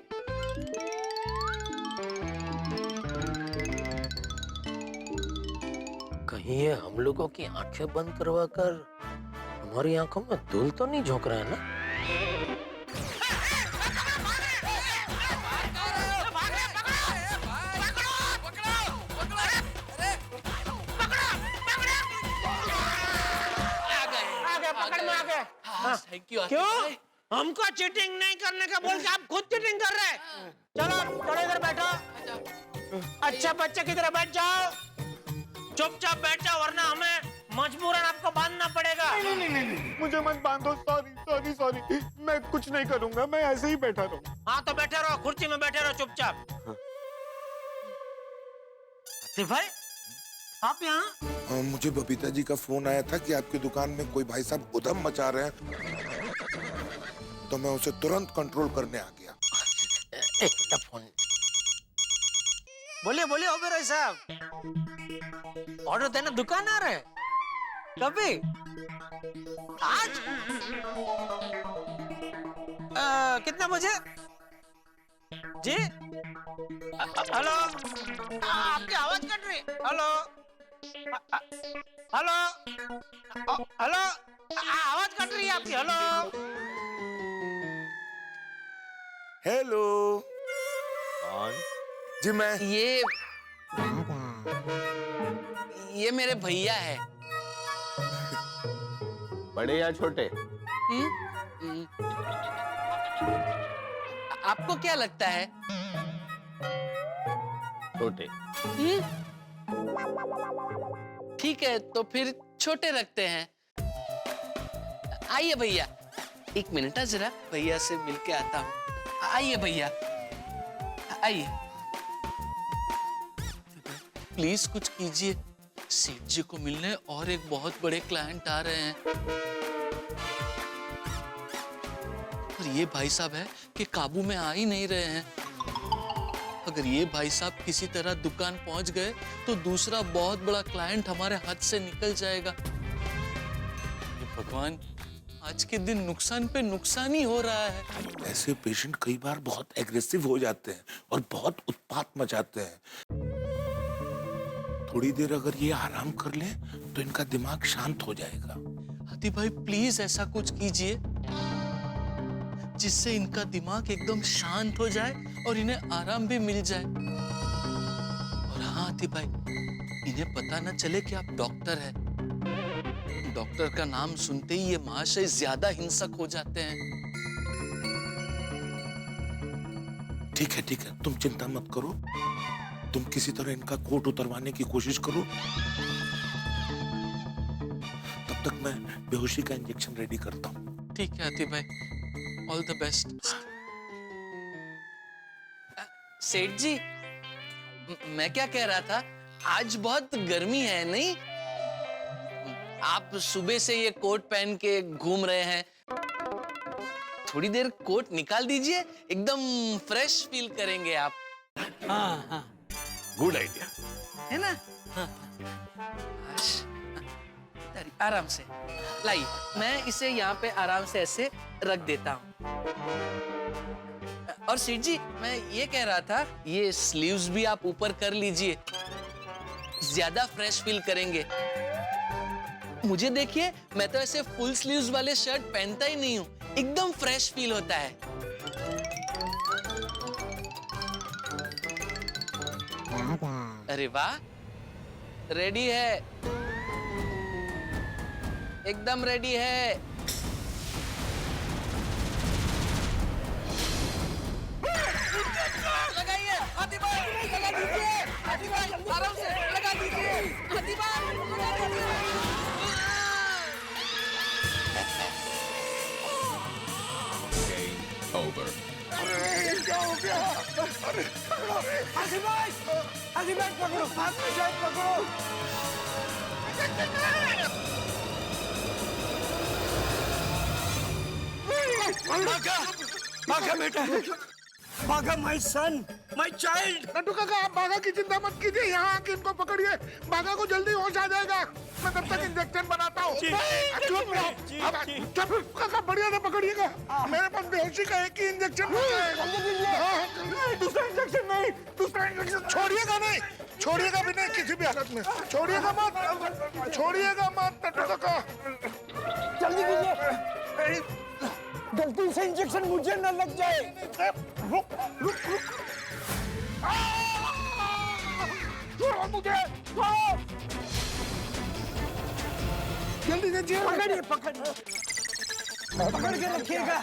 कहीं ये हम लोगों की आंखें बंद करवा कर हमारी आंखों में धूल तो नहीं झोंक रहा है ना? Thank you. क्यों? हमको चीटिंग नहीं करने का बोल के आप खुद चीटिंग कर रहे हैं। चलो इधर बैठो। अच्छा बच्चे की तरह बैठ जाओ, चुपचाप बैठ जाओ वरना हमें मजबूरन आपको बांधना पड़ेगा। नहीं, मुझे मत बांधो। सॉरी, मैं कुछ नहीं करूंगा, मैं ऐसे ही बैठा रहूंगा। हाँ तो बैठे रहो, कुर्सी में बैठे रहो चुपचाप। भाई आप यहाँ? मुझे बबीता जी का फोन आया था कि आपकी दुकान में कोई भाई साहब उधम मचा रहे हैं, तो मैं उसे तुरंत कंट्रोल करने आ गया। एक मिनट फोन। बोलिए ओबेरॉय साहब, ऑर्डर देना दुकान आ रहे हैं? कभी? आज? कितना बजे? जी? हेलो? आपकी आवाज कट रही। हेलो? हेलो? आवाज कट रही है आपकी। हेलो कौन? जी मैं। ये मेरे भैया है। बड़े या छोटे? आपको क्या लगता है? छोटे। ठीक है तो फिर छोटे रखते हैं। आइए भैया, 1 मिनट जरा भैया से मिलके आता हूँ। आइए भैया, आइए। प्लीज कुछ कीजिए, सेठ जी को मिलने और एक बहुत बड़े क्लाइंट आ रहे हैं। और ये भाई साहब है कि काबू में आ ही नहीं रहे हैं। अगर ये भाई साहब किसी तरह दुकान पहुंच गए तो दूसरा बहुत बड़ा क्लाइंट हमारे हाथ से निकल जाएगा। ये भगवान, आज के दिन नुकसान पे नुकसान ही हो रहा है। ऐसे पेशेंट कई बार बहुत एग्रेसिव हो जाते हैं और बहुत उत्पात मचाते हैं। थोड़ी देर अगर ये आराम कर ले तो इनका दिमाग शांत हो जाएगा। हाथी भाई प्लीज ऐसा कुछ कीजिए जिससे इनका दिमाग एकदम शांत हो जाए और इन्हें आराम भी मिल जाए। और हाँ हाथी भाई, इन्हें पता न चले कि आप डॉक्टर हैं। डॉक्टर का नाम सुनते ही ये महाशय ज्यादा हिंसक हो जाते हैं। ठीक है, तुम चिंता मत करो। तुम किसी तरह इनका कोट उतरवाने की कोशिश करो। तब तक मैं बेहोशी का इंजेक्शन रेडी करता हूँ। ठीक है हाथी भाई, ऑल द बेस्ट। सेठ जी, मैं क्या कह रहा था, आज बहुत गर्मी है नहीं? आप सुबह से ये कोट पहन के घूम रहे हैं, थोड़ी देर कोट निकाल दीजिए, एकदम फ्रेश फील करेंगे आप। हाँ, गुड आइडिया है ना? आराम से लाइए, मैं इसे यहाँ पे आराम से ऐसे रख देता हूँ। और सेठ जी, मैं ये कह रहा था, ये स्लीव्स भी आप ऊपर कर लीजिए, ज्यादा फ्रेश फील करेंगे। मुझे देखिए, मैं तो ऐसे फुल स्लीव्स वाले शर्ट पहनता ही नहीं हूँ, एकदम फ्रेश फील होता है। अरे वाह, रेडी है, एकदम रेडी है। लगाइए हाथी भाई, लगा दीजिए हाथी भाई, आराम से लगा दीजिए हाथी भाई, लगा दीजिए। ओवर। अरे क्या हो गया? अरे हाथी भाई पकड़ो, हाथ में शायद पकड़ो। भागा बेटा, भागा my son, my child. Nattu काका, आप बाघा की चिंता मत कीजिए, यहाँ आके इनको पकड़िए, बाघा को जल्दी होश आ जाएगा। मैं तब तक इंजेक्शन बनाता हूँ। काका, बढ़िया से पकड़िएगा, मेरे पास बेहोशी का एक ही इंजेक्शन बचा है। दूसरा इंजेक्शन नहीं, दूसरा इंजेक्शन छोड़िएगा नहीं, छोड़िएगा भी नहीं किसी भी हालत में, छोड़िएगा मत, छोड़िएगा मत नट्टू काका। जल्दी कीजिए, गलती से इंजेक्शन मुझे न लग जाए। रुक रुक रुक, छोड़ो मुझे, जल्दी से जेल पकड़िए, पकड़ के रखिएगा।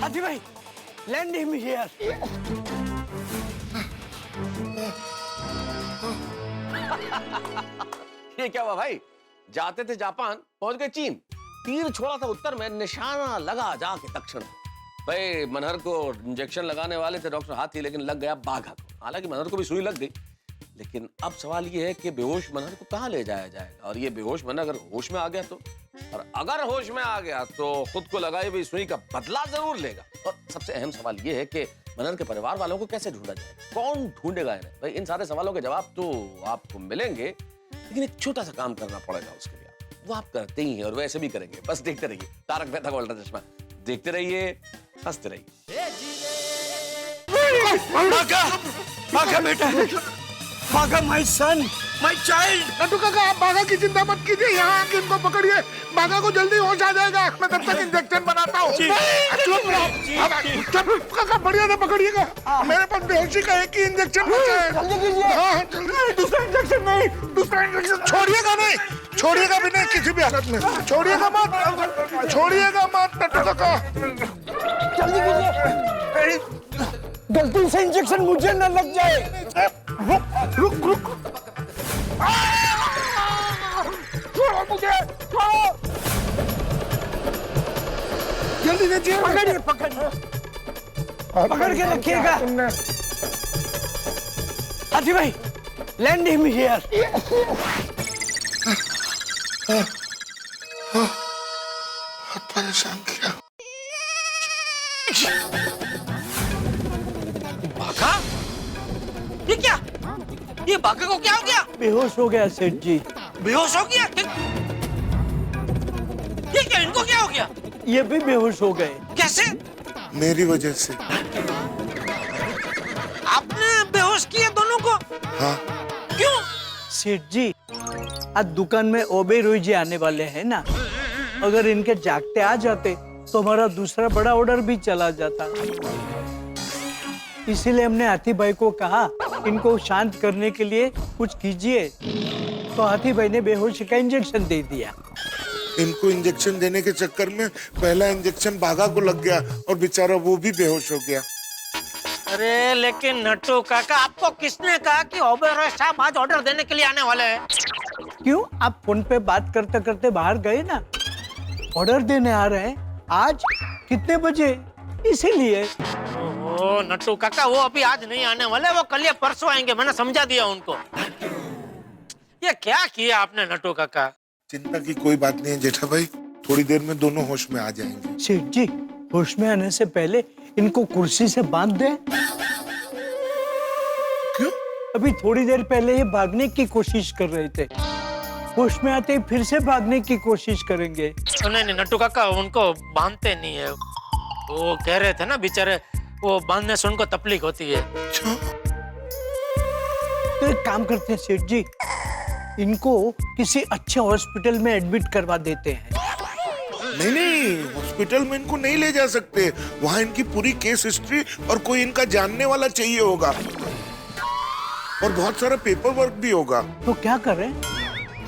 हाथी भाई, लैंड हिम हियर। ये क्या हुआ भाई? जाते थे जापान, पहुंच गए चीन, तीर छोड़ा था उत्तर में, निशाना लगा जाके दक्षिण में। भाई मनहर को इंजेक्शन लगाने वाले थे डॉक्टर हाथी, लेकिन लग गया बाघा को। हालांकि मनहर को भी सुई लग गई, लेकिन अब सवाल ये है कि बेहोश मनहर को कहाँ ले जाया जाएगा? और ये बेहोश मनहर अगर होश में आ गया तो, और अगर होश में आ गया तो खुद को लगाई हुई सुई का बदला जरूर लेगा। और सबसे अहम सवाल ये है कि मनहर के परिवार वालों को कैसे ढूंढा जाए, कौन ढूंढेगा इन्हें? भाई इन सारे सवालों के जवाब तो आपको मिलेंगे, लेकिन एक छोटा सा काम करना पड़ेगा उसके लिए। वो आप करते ही हैं और वैसे भी करेंगे, बस देखते रहिए तारक मेहता का उल्टा चश्मा, देखते रहिए, हंसते रहिए। भागा बेटा, भागा my son, my child. Nattu काका, आप बाघा की चिंता मत कीजिए, यहाँ आके इनको पकड़िए, बाघा को जल्दी होश आ जाएगा। मैं तब तक इंजेक्शन बनाता हूँ। काका, बढ़िया से पकड़िएगा, मेरे पास बेहोशी का एक ही इंजेक्शन बचा है। दूसरा इंजेक्शन नहीं, दूसरा इंजेक्शन छोड़िएगा नहीं, छोड़िएगा भी नहीं किसी भी हालत में, छोड़िएगा मत, छोड़िएगा मत नट्टू काका। जल्दी कीजिए, गलती से इंजेक्शन मुझे न लग जाए। रुक रुक रुक, छोड़ो मुझे, छोड़ो, जल्दी से जेल। पकड़िए, पकड़ के रखिएगा। हाथी भाई, लैंड हिम हियर। बहुत परेशान किया। बाघा? ये क्या? ये बाघा को क्या हो गया? बेहोश हो गया सेठ जी। बेहोश हो गया? ये क्या, इनको क्या हो गया? ये भी बेहोश हो गए। कैसे? मेरी वजह से। आपने बेहोश किया दोनों को? हाँ। क्यों? सेठ जी, आज दुकान में ओबे रोई जी आने वाले हैं ना, अगर इनके जागते आ जाते तो हमारा दूसरा बड़ा ऑर्डर भी चला जाता। इसीलिए हमने हाथी भाई को कहा इनको शांत करने के लिए कुछ कीजिए, तो हाथी भाई ने बेहोशी का इंजेक्शन दे दिया। इनको इंजेक्शन देने के चक्कर में पहला इंजेक्शन बाघा को लग गया और बेचारा वो भी बेहोश हो गया। अरे लेकिन नट्टू काका, आपको किसने कहा कि ओबेरॉय साहब आज ऑर्डर देने के लिए आने वाले हैं? क्यों, आप फोन पे बात करते करते बाहर गए ना, ऑर्डर देने आ रहे हैं आज कितने बजे, इसीलिए। ओह नट्टू काका, वो अभी आज नहीं आने वाले, वो कल या परसों आएंगे, मैंने समझा दिया उनको। ये क्या किया आपने नट्टू काका? चिंता की कोई बात नहीं है जेठा भाई, थोड़ी देर में दोनों होश में आ जाएंगे। सेठ जी, होश में आने से पहले इनको कुर्सी से बांध दें। क्यों? अभी थोड़ी देर पहले ये भागने की कोशिश कर रहे थे, होश में आते ही फिर से भागने की कोशिश करेंगे। नहीं नहीं नट्टू काका, उनको बांधते नहीं है, वो कह रहे थे ना बेचारे, वो बांधने से उनको तकलीफ होती है। तो एक काम करते हैं सेठ जी, इनको किसी अच्छे हॉस्पिटल में एडमिट करवा देते हैं। नहीं, हॉस्पिटल में इनको नहीं ले जा सकते, वहाँ इनकी पूरी केस हिस्ट्री और कोई इनका जानने वाला चाहिए होगा और बहुत सारा पेपर वर्क भी होगा। तो क्या करें?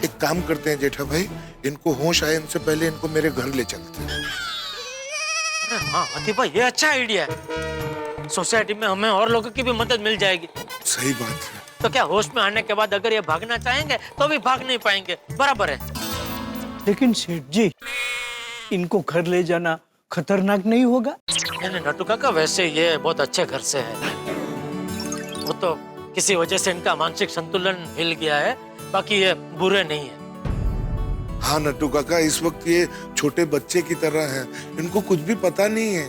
एक काम करते हैं जेठा भाई, इनको होश आए इनसे पहले इनको मेरे घर ले चलते हैं। अरे हाँ हाथी भाई, ये अच्छा आइडिया है, सोसाइटी में हमें और लोगों की भी मदद मिल जाएगी। सही बात है। तो क्या होश में आने के बाद अगर ये भागना चाहेंगे तो भी भाग नहीं पाएंगे, बराबर है। लेकिन सेठ जी, इनको घर ले जाना खतरनाक नहीं होगा? नहीं नट्टू काका, वैसे ये बहुत अच्छे घर से है, वो तो किसी वजह से इनका मानसिक संतुलन हिल गया है, बाकी ये बुरे नहीं है। हाँ नट्टू काका, इस वक्त ये छोटे बच्चे की तरह हैं, इनको कुछ भी पता नहीं है।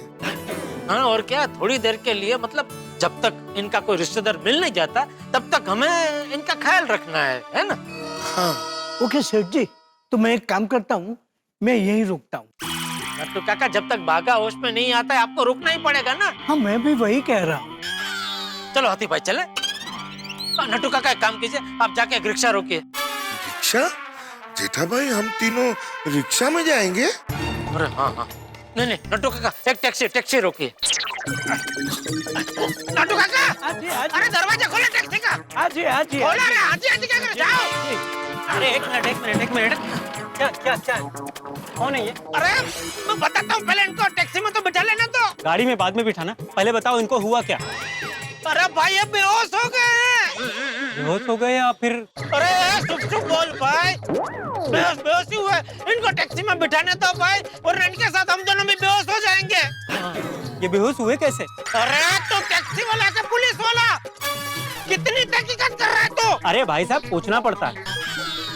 हाँ और क्या, थोड़ी देर के लिए, मतलब जब तक इनका कोई रिश्तेदार मिल नहीं जाता तब तक हमें इनका ख्याल रखना है ना? हाँ। ओके सेठ जी, तो मैं एक काम करता हूँ, मैं यहीं रुकता हूँ। नट्टू काका, जब तक बाघा होश में नहीं आता है आपको रुकना ही पड़ेगा ना। हाँ मैं भी वही कह रहा हूँ। चलो हाथी भाई चले। नट्टू काका एक काम कीजिए, आप जाके एक रिक्शा रोकिए। रिक्शा? जेठा भाई, हम तीनों रिक्शा में जाएंगे? अरे हाँ हाँ, नहीं नहीं नट्टू काका, एक टैक्सी रोकिए। नट्टू काका, अरे दरवाजा खोलो टैक्सी का। आजी आजी खोलो रे, आजी क्या कर जाओ। अरे एक मिनट, क्या कौन है ये? अरे मैं बताता हूँ, पहले इनको टैक्सी में तो बिठा लेना। तो गाड़ी में बाद में बिठाना, पहले बताओ इनको हुआ क्या? अरे भाई ये बेहोश हो गए हैं। बेहोश हो गए या फिर? अरे चुप बोल भाई, बेहोश ही हुए, इनको टैक्सी में बिठाने दो भाई, और इनके साथ हम दोनों भी बेहोश हो जाएंगे। ये बेहोश हुए कैसे? अरे तो टैक्सी वाला के पुलिस वाला, कितनी तहकीकात कर रहा है तू? अरे भाई साहब, पूछना पड़ता है,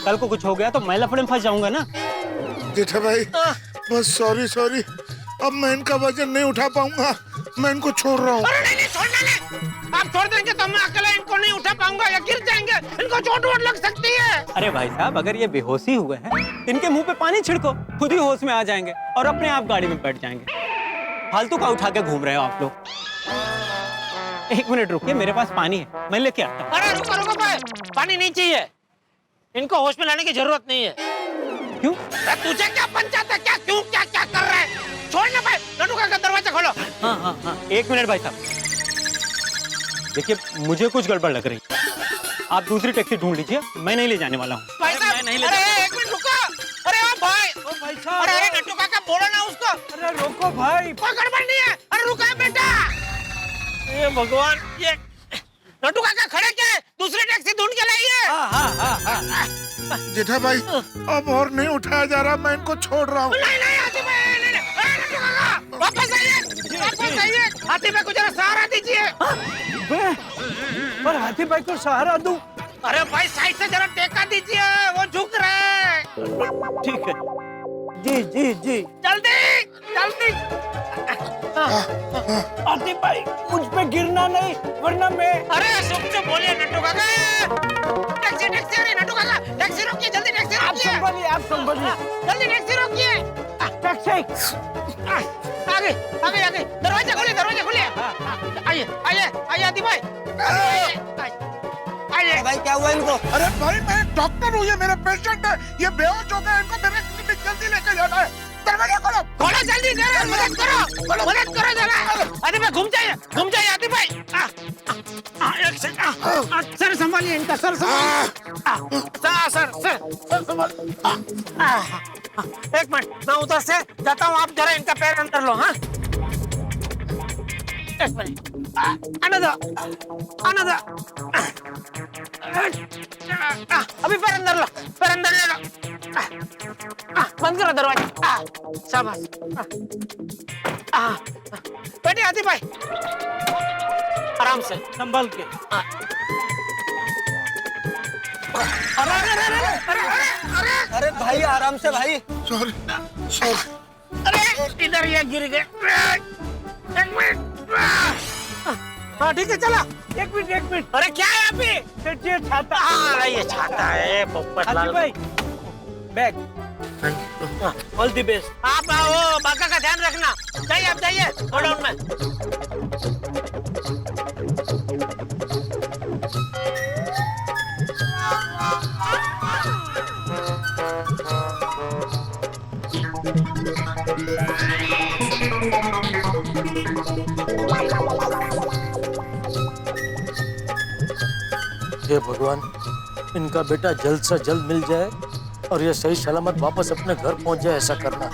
कल को कुछ हो गया तो मैं लफड़े में फंस जाऊंगा ना। जेठा भाई, बस सॉरी, अब मैं इनका वजन नहीं उठा पाऊंगा, मैं इनको छोड़ रहा हूँ। अरे नहीं छोड़ना नहीं, आप छोड़ देंगे तो मैं अकेला इनको नहीं उठा पाऊंगा, या गिर जाएंगे, इनको चोट लग सकती है। अरे भाई साहब, अगर ये बेहोशी हुए हैं, इनके मुंह पे पानी छिड़को, खुद ही होश में आ जाएंगे और अपने आप गाड़ी में बैठ जाएंगे। फालतू का उठा के घूम रहे हो आप लोग। एक मिनट रुकिए, मेरे पास पानी है, मैं लेके आता हूँ। अरे रुको भाई, पानी नहीं चाहिए, इनको होश में लाने की जरूरत नहीं है। क्यों? तुझे क्या पंचायत है, क्या कर रहा है? छोड़ना भाई, नट्टू काका दरवाजा खोलो। हाँ, एक मिनट भाई साहब, देखिए मुझे कुछ गड़बड़ लग रही, आप दूसरी टैक्सी ढूंढ लीजिए, मैं नहीं ले जाने वाला हूँ। भाई साहब, अरे एक मिनट रुको। अरे भाई साहब, अरे नट्टू काका बोलो ना उसको। अरे रोको भाई, कोई गड़बड़ नहीं है। अरे रुका बेटा, ये भगवान, ये नट्टू काका खड़े क्या है? दूसरी टैक्सी ढूंढ के लाइए। हाँ। जेठा भाई, अब और नहीं उठाया जा रहा, मैं इनको छोड़ रहा हूँ। नहीं हाथी भाई, नहीं। अरे नट्टू काका वापस आइए, हाथी भाई को जरा सहारा दीजिए। पर हाथी भाई को सहारा दूं? अरे भाई साइड से जरा टेका दीजिए, वो झुक रहा है। ठीक है, जी जल्दी। हाथी भाई, मुझ पे गिरना नहीं, वरना मैं। अरे चुप बोलिए नट्टू काका। टैक्सी अरे नट्टू काका, टैक्सी रोकिए, जल्दी टैक्सी रोकिए। आप संभलिए, जल्दी टैक्सी रोकिए। टैक्सी आगे, दरवाजा खोलिए। आइए हाथी भाई, आइए। भाई क्या हुआ इनको? अरे भाई, मैं डॉक्टर हूँ, ये मेरे पेशेंट है, ये बेहोश हो गए, इनको मेरे क्लिनिक जल्दी लेके जाना है, दरवाजा खोलो, खोलो जल्दी, जरा मदद करो जरा। अरे भाई घूम जाइए आतिफ भाई। एक सेकंड, सर संभालिए इनका, सर संभाल। एक मिनट, मैं उधर से जाता हूँ, आप जरा इनका पैर अंदर लो। हाँ, एक मिनट, आने दो। अभी पैर अंदर ले लो। बंद करो दरवाजा। शाबाश। बैठिए आतिफ भाई, आराम से संभल के। अरे भाई आराम से भाई। सॉरी। अरे इधर ये गिर गए। एक मिनट। हाँ ठीक है, चला। एक मिनट। अरे क्या है अभी? ये छाता। हाँ ये छाता है पोपट लाल भाई। बैग। All the best. आप वो बाका का ध्यान रखना। जाइए, आप जाइए गोडाउन में। हे भगवान, इनका बेटा जल्द से जल्द मिल जाए और ये सही सलामत वापस अपने घर पहुंच जाए, ऐसा करना।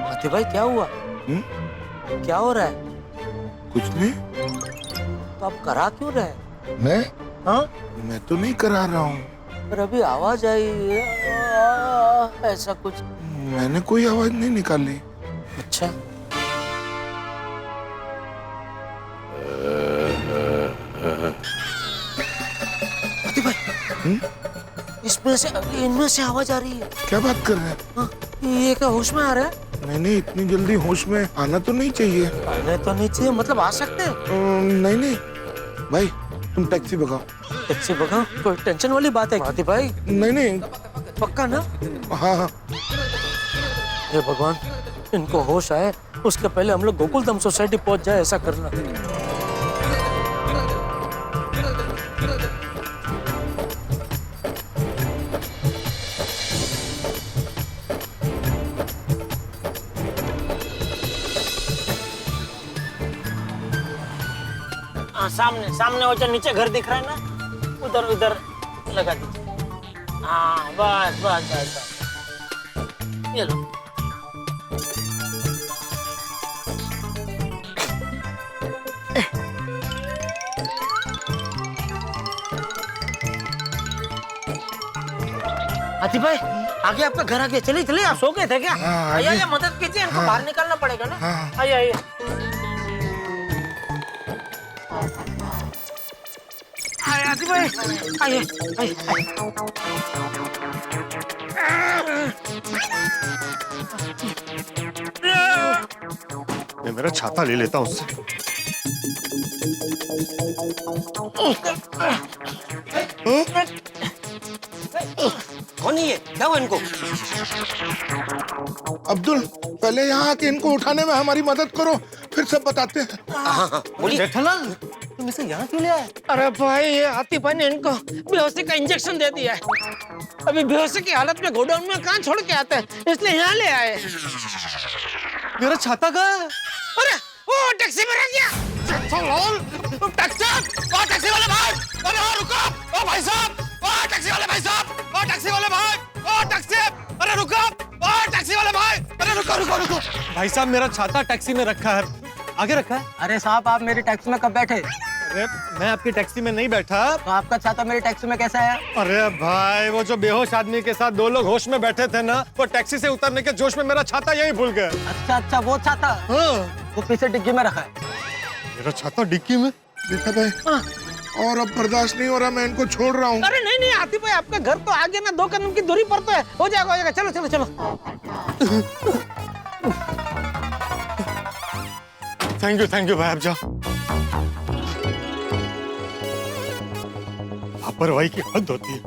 आतिफ भाई क्या हुआ? क्या हो रहा है? कुछ नहीं। तो आप करा क्यों रहे? मैं? हाँ? मैं तो नहीं करा रहा हूँ। पर अभी आवाज आई ऐसा कुछ। मैंने कोई आवाज नहीं निकाली। अच्छा। आतिफ भाई, इनमें से आवाज आ रही है। क्या बात कर रहे हैं? हाँ, ये क्या होश में आ रहा है? नहीं, इतनी जल्दी होश में आना तो नहीं चाहिए। आने तो नहीं चाहिए, मतलब आ सकते हैं? नहीं भाई, तुम टैक्सी भगाओ। टैक्सी भगाओ? कोई टेंशन वाली बात है आतिफ भाई? नहीं। पक्का ना? हाँ। हे भगवान, इनको होश आए उसके पहले हम लोग गोकुलधाम सोसाइटी पहुंच जाए, ऐसा करना। सामने वो जो नीचे घर दिख रहा है ना, उधर लगा दीजिए। हाँ बस। ये लो। आतिफ भाई, आगे आपका घर आ गया। चलिए, आप सो गए थे क्या? आइए मदद कीजिए, इनको बाहर निकालना पड़ेगा ना। आइए। आतिफ भाई, आइए। मैं मेरा छाता ले लेता हूँ उससे। कौन है ये? क्या हुआ इनको? अब्दुल, पहले यहाँ आके इनको उठाने में हमारी मदद करो, फिर सब बताते हैं। हाँ, बोलिए। जेठालाल, तुम इसे यहाँ क्यों ले आए? अरे भाई, ये आतिफ भाई ने इनको बेहोशी का इंजेक्शन दे दिया है। अभी बेहोशी की हालत में गोडाउन में कहाँ छोड़ के आते हैं, इसलिए यहाँ ले आए। मेरा छाता कहाँ है? अरे वो टैक्सी में रह गया। टैक्सी वाले भाई, अरे रुको। ओ भाई साहब, टैक्सी वाले भाई साहब, टैक्सी वाले भाई, टैक्सी, अरे रुको। टैक्सी वाले भाई, अरे रुको। भाई साहब, मेरा छाता टैक्सी में रखा है, आगे रखा है। अरे साहब, आप मेरी टैक्सी में कब बैठे? अरे मैं आपकी टैक्सी में नहीं बैठा। तो आपका छाता मेरी टैक्सी में कैसा है? अरे भाई, वो जो बेहोश आदमी के साथ दो लोग होश में बैठे थे ना, वो टैक्सी से उतरने के जोश में मेरा छाता यहीं भूल गया। अच्छा, वो छाता। हाँ। वो पीछे डिग्गी में रखा है। मेरा छाता डिक्की में? देखा भाई, और अब बर्दाश्त नहीं हो रहा, मैं इनको छोड़ रहा हूँ। अरे नहीं आतिफ भाई, आपका घर तो आगे ना, 2 कदम की दूरी पर तो है। हो जाएगा। चलो। थैंक यू भाई, आप जाओ। लापरवाही की हद होती है।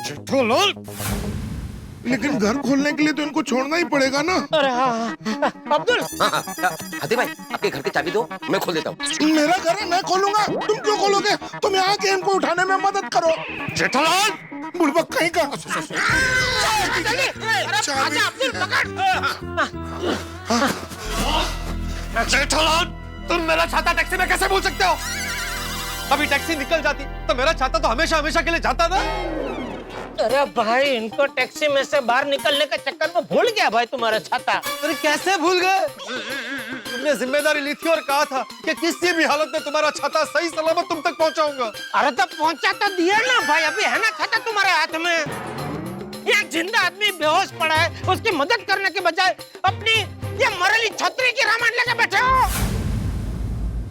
जेठालाल, लेकिन घर खोलने के लिए तो इनको छोड़ना ही पड़ेगा ना। अरे हाँ। अब्दुल। आतिफ भाई, आपके घर की चाबी दो, मैं खोल देता हूँ। मेरा घर है, मैं खोलूंगा। तुम क्यों खोलोगे? तुम यहाँ के इनको उठाने में मदद करो। जेठालाल, बुड़बक कहीं का। जेठालाल, तुम मेरा छाता टैक्सी में कैसे भूल सकते हो? अभी टैक्सी निकल जाती तो मेरा छाता तो हमेशा हमेशा के लिए जाता ना। अरे भाई, इनको टैक्सी में से बाहर निकलने के चक्कर में भूल गया भाई तुम्हारा छाता। अरे कैसे भूल गए? तुमने जिम्मेदारी ली थी और कहा था कि किसी भी हालत में तुम्हारा छाता सही सलामत तुम तक पहुंचाऊंगा। अरे तो पहुंचा तो दिया ना भाई, अभी है ना छाता तुम्हारे हाथ में। एक जिंदा आदमी बेहोश पड़ा है, उसकी मदद करने के बजाय अपनी ये मरेली छतरी की रामायण लेके बैठे हो।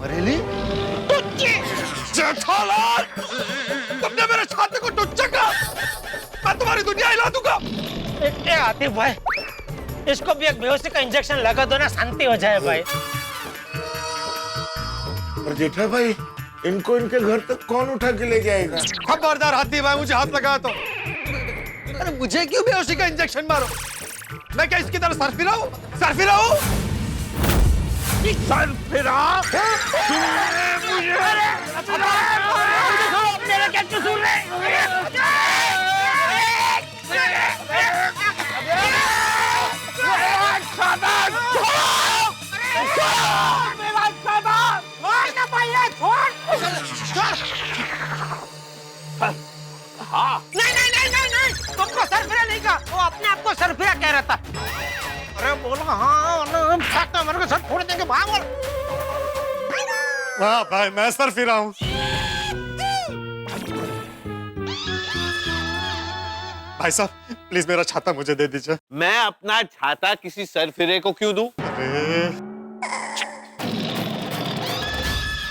मरेली? जेठालाल, तुमने मेरे छाते को टुच्चा कहा। मैं तुम्हारी दुनिया हिला दूंगा। ए आतिफ भाई, इसको भी एक बेहोशी का इंजेक्शन लगा दो ना, शांति हो जाए भाई। पर जेठा भाई, इनको इनके घर तक कौन उठा के ले जाएगा? खबरदार हाथी भाई, मुझे हाथ लगा तो। अरे मुझे क्यों बेहोशी का इंजेक्शन मारो? मैं क्या इसकी तरह सरफिरा हूँ? सरफिरा हूँ? सरफिरा? मेरा क्या कसूर है? नहीं, तुमको सरफिरा नहीं कहा, वो अपने आप को सरफिरा कह रहा था। अरे बोला हाँ, भागना, मेरे को सर फोड़ देंगे, भागो। हाँ भाई, मैं सरफिरा हूँ। भाई साहब, प्लीज मेरा छाता मुझे दे दीजिए। मैं अपना छाता किसी सरफिरे को क्यों दूं?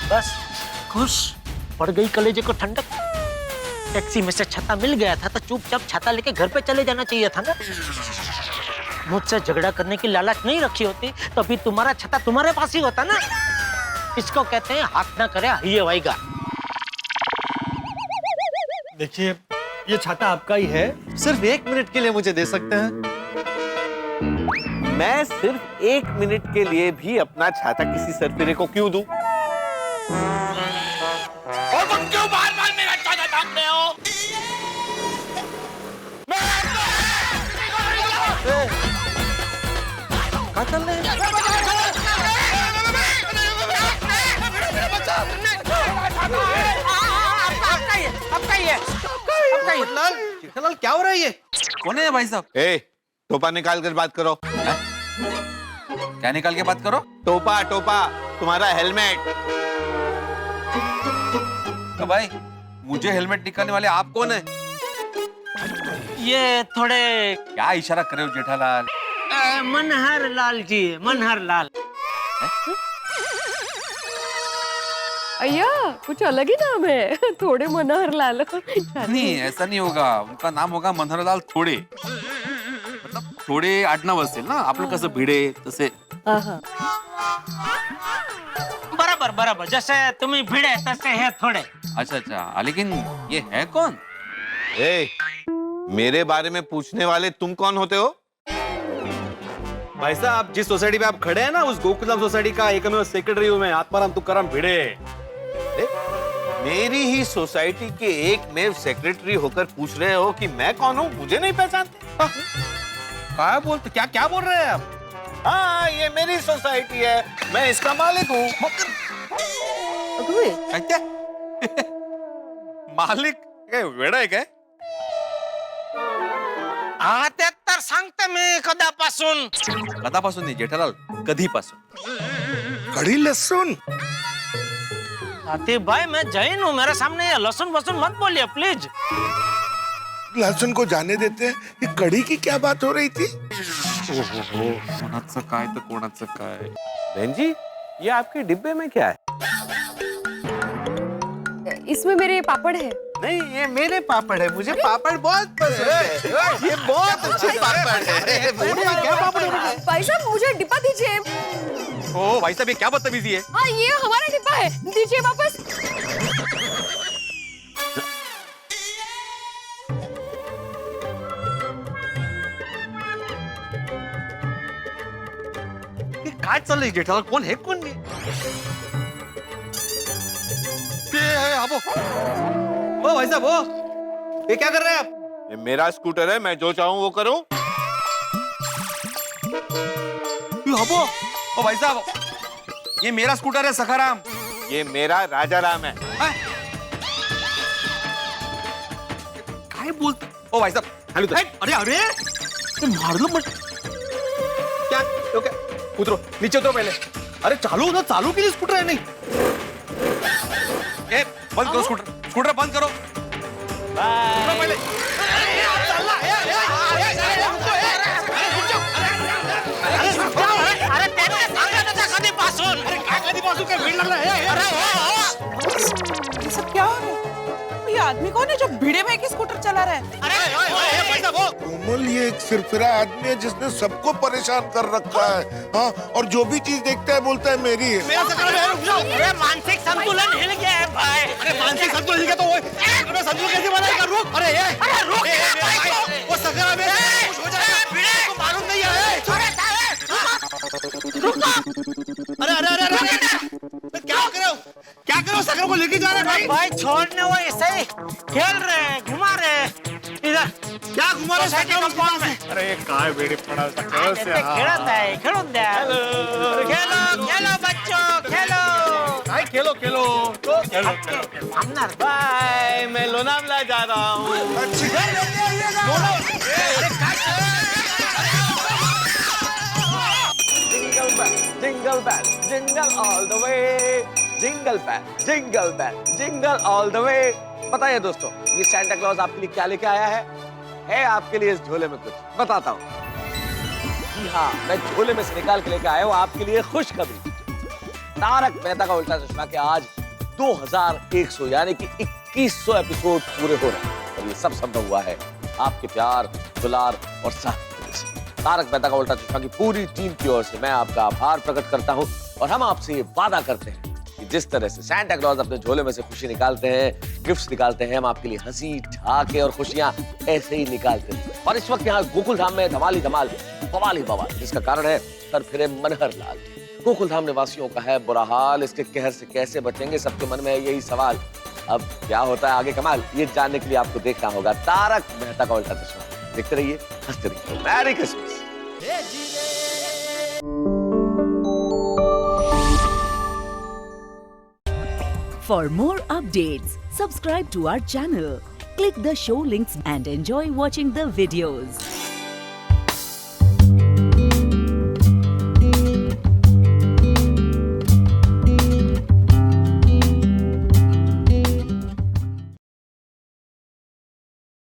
बस खुश, पड़ गई कलेजे को ठंडक। टैक्सी में से छाता मिल गया था तो चुपचाप छाता लेके घर पे चले जाना चाहिए था ना। मुझसे झगड़ा करने की लालच नहीं रखी होती तो अभी तुम्हारा छाता तुम्हारे पास ही होता ना। इसको कहते हैं हाथ ना करे हिये वाईगा। देखिए, ये छाता आपका ही है, सिर्फ 1 मिनट के लिए मुझे दे सकते हैं? मैं सिर्फ 1 मिनट के लिए भी अपना छाता किसी सरफिरे को क्यों दूं? और तुम क्यों बार-बार मेरा छाता ढांकते हो? जेठालाल, क्या हो रहा है ये? कौन है भाई साहब? टोपा निकाल कर बात करो। क्या निकाल के बात करो? टोपा, तुम्हारा हेलमेट। तो भाई, मुझे हेलमेट निकालने वाले आप कौन है? ये थोड़े क्या इशारा कर रहे हो जेठालाल? मनहर लाल जी, मनहर लाल। अय्या, कुछ अलग ही नाम है। थोड़े मनहर लाल। नहीं, ऐसा नहीं होगा, उनका नाम होगा मनहरलाल थोडे। मतलब थोडे आडनाव असेल ना, आप लोग कसं भिडे तसे। बराबर, जैसे तुम्ही भिड़े तसे है थोड़े। अच्छा, लेकिन ये है कौन? मेरे बारे में पूछने वाले तुम कौन होते हो? भाई साहब, जिस सोसाइटी में आप खड़े हैं ना, उस गोकुलम सोसाइटी का एकमेव सेक्रेटरी हूं मैं, आत्माराम तुकाराम भिड़े। मेरी ही सोसाइटी के एकमेव सेक्रेटरी होकर पूछ रहे हो कि मैं कौन हूँ? मुझे नहीं पहचानते? क्या बोलते? क्या बोल रहे हैं आप? हाँ, ये मेरी सोसाइटी है, मैं इसका मालिक हूँ। मालिक? वेडा है क्या? ते तर सांगते मी कदापासून नाही जेठालाल, कधीपासून। कड़ी लहसुन? आतिफ भाई, मैं जैन हूँ, मेरे सामने ये लहसुन वसुन मत बोलिए प्लीज। लहसुन को जाने देते हैं। ये कड़ी की क्या बात हो रही थी? कोणाचं काय तर कोणाचं काय। बहन जी, ये आपके डिब्बे में क्या है? इसमें मेरे पापड़ है। नहीं, ये मेरे पापड़ है, मुझे पापड़ बहुत पसंद है। ये बहुत अच्छे पापड़ है। क्या पापड़ है? भाई साहब, मुझे डिब्बा दीजिए। ओ भाई साहब, ये क्या बदतमीजी है? हाँ, ये हमारा डिब्बा है, दीजिए वापस। काय चाललंय जेठालाल? कौन है कौन नहीं? ओ भाई साहब, ये क्या कर रहे हैं आप? ये मेरा स्कूटर है, मैं जो चाहूँ वो करूँ। ओ भाई साहब, ये मेरा स्कूटर है सखाराम। ये मेरा राजा राम है। काय बोलते? ओ भाई साहब, हेलो तो। अरे अरे, मार लो मत। क्या? तो क्या? उतरो, नीचे उतरो पहले। अरे चालू ना, चालू के लिए स्कूटर है नहीं। ए, बंद करो स्कूटर, स्कूटर बंद करो। उतरो पहले। ये सब क्या हो रहा है? ये आदमी कौन है जो भिड़े में स्कूटर चला रहा है? कोमल, ये एक सिरफिरा आदमी है जिसने सबको परेशान कर रखा है। हाँ, और जो भी चीज देखता है बोलता है मेरी है। मेरा सकर है, रुक जाओ। अरे मानसिक संतुलन हिल गया है भाई। अरे मानसिक संतुलन हिल गया तो वो संतुलन कैसे बनाएगा? रुक। अरे ये, अरे रुक। वो सकर में कुछ हो जाएगा। भिड़े को मालूम नहीं है। अरे अरे अरे अरे, क्या कर रहे हो? क्या करो? सकर को लेके जा रहे हैं भाई। छोड़ने वो ऐसे ही खेल रहे हैं, घुमा रहे हैं। इधर क्या घुमा रहे हैं कंपाउंड में? अरे ये काय बेड़े पड़ा सकर से। खेलता है, खेलो खेलो बच्चों, खेलो। काय खेलो खेलो तो खेलो खेलो। बाय, मैं लोनावला जा रहा हूँ। Jingle bell, jingle all the way. Jingle bell, jingle bell, jingle all the way. बताइए दोस्तों, ये सैंटा क्लॉज आपके लिए क्या लेके आया है आपके लिए इस झोले में कुछ बताता हूँ। जी हाँ, मैं झोले में से निकाल के लेके आया हूँ आपके लिए खुशखबरी। तारक मेहता का उल्टा चश्मा के आज 2100 यानी कि 2100 एपिसोड पूरे हो रहे हैं और ये सब संभव हुआ है आपके प्यार, दुलार और साथ। तारक मेहता का उल्टा चश्मा की पूरी टीम की ओर से मैं आपका आभार प्रकट करता हूं और हम आपसे ये वादा करते हैं कि जिस तरह से सैंटा क्लॉज अपने झोले में से खुशी निकालते हैं, गिफ्ट्स निकालते हैं, हम आपके लिए हंसी, ठहाके और खुशियां ऐसे ही निकालते हैं। और इस वक्त यहाँ गोकुल धाम में धमाल ही धमाल, बवाल ही बवाल, जिसका कारण है सर फिरे मनहर लाल। गोकुल धाम निवासियों का है बुरा हाल, इसके कहर से कैसे बचेंगे, सबके मन में है यही सवाल। अब क्या होता है आगे कमाल, ये जानने के लिए आपको देखना होगा तारक मेहता का उल्टा चश्मा। देखते रहिए, हंसते रहिए। Merry Christmas. For more updates, subscribe to our channel, click the show links and enjoy watching the videos.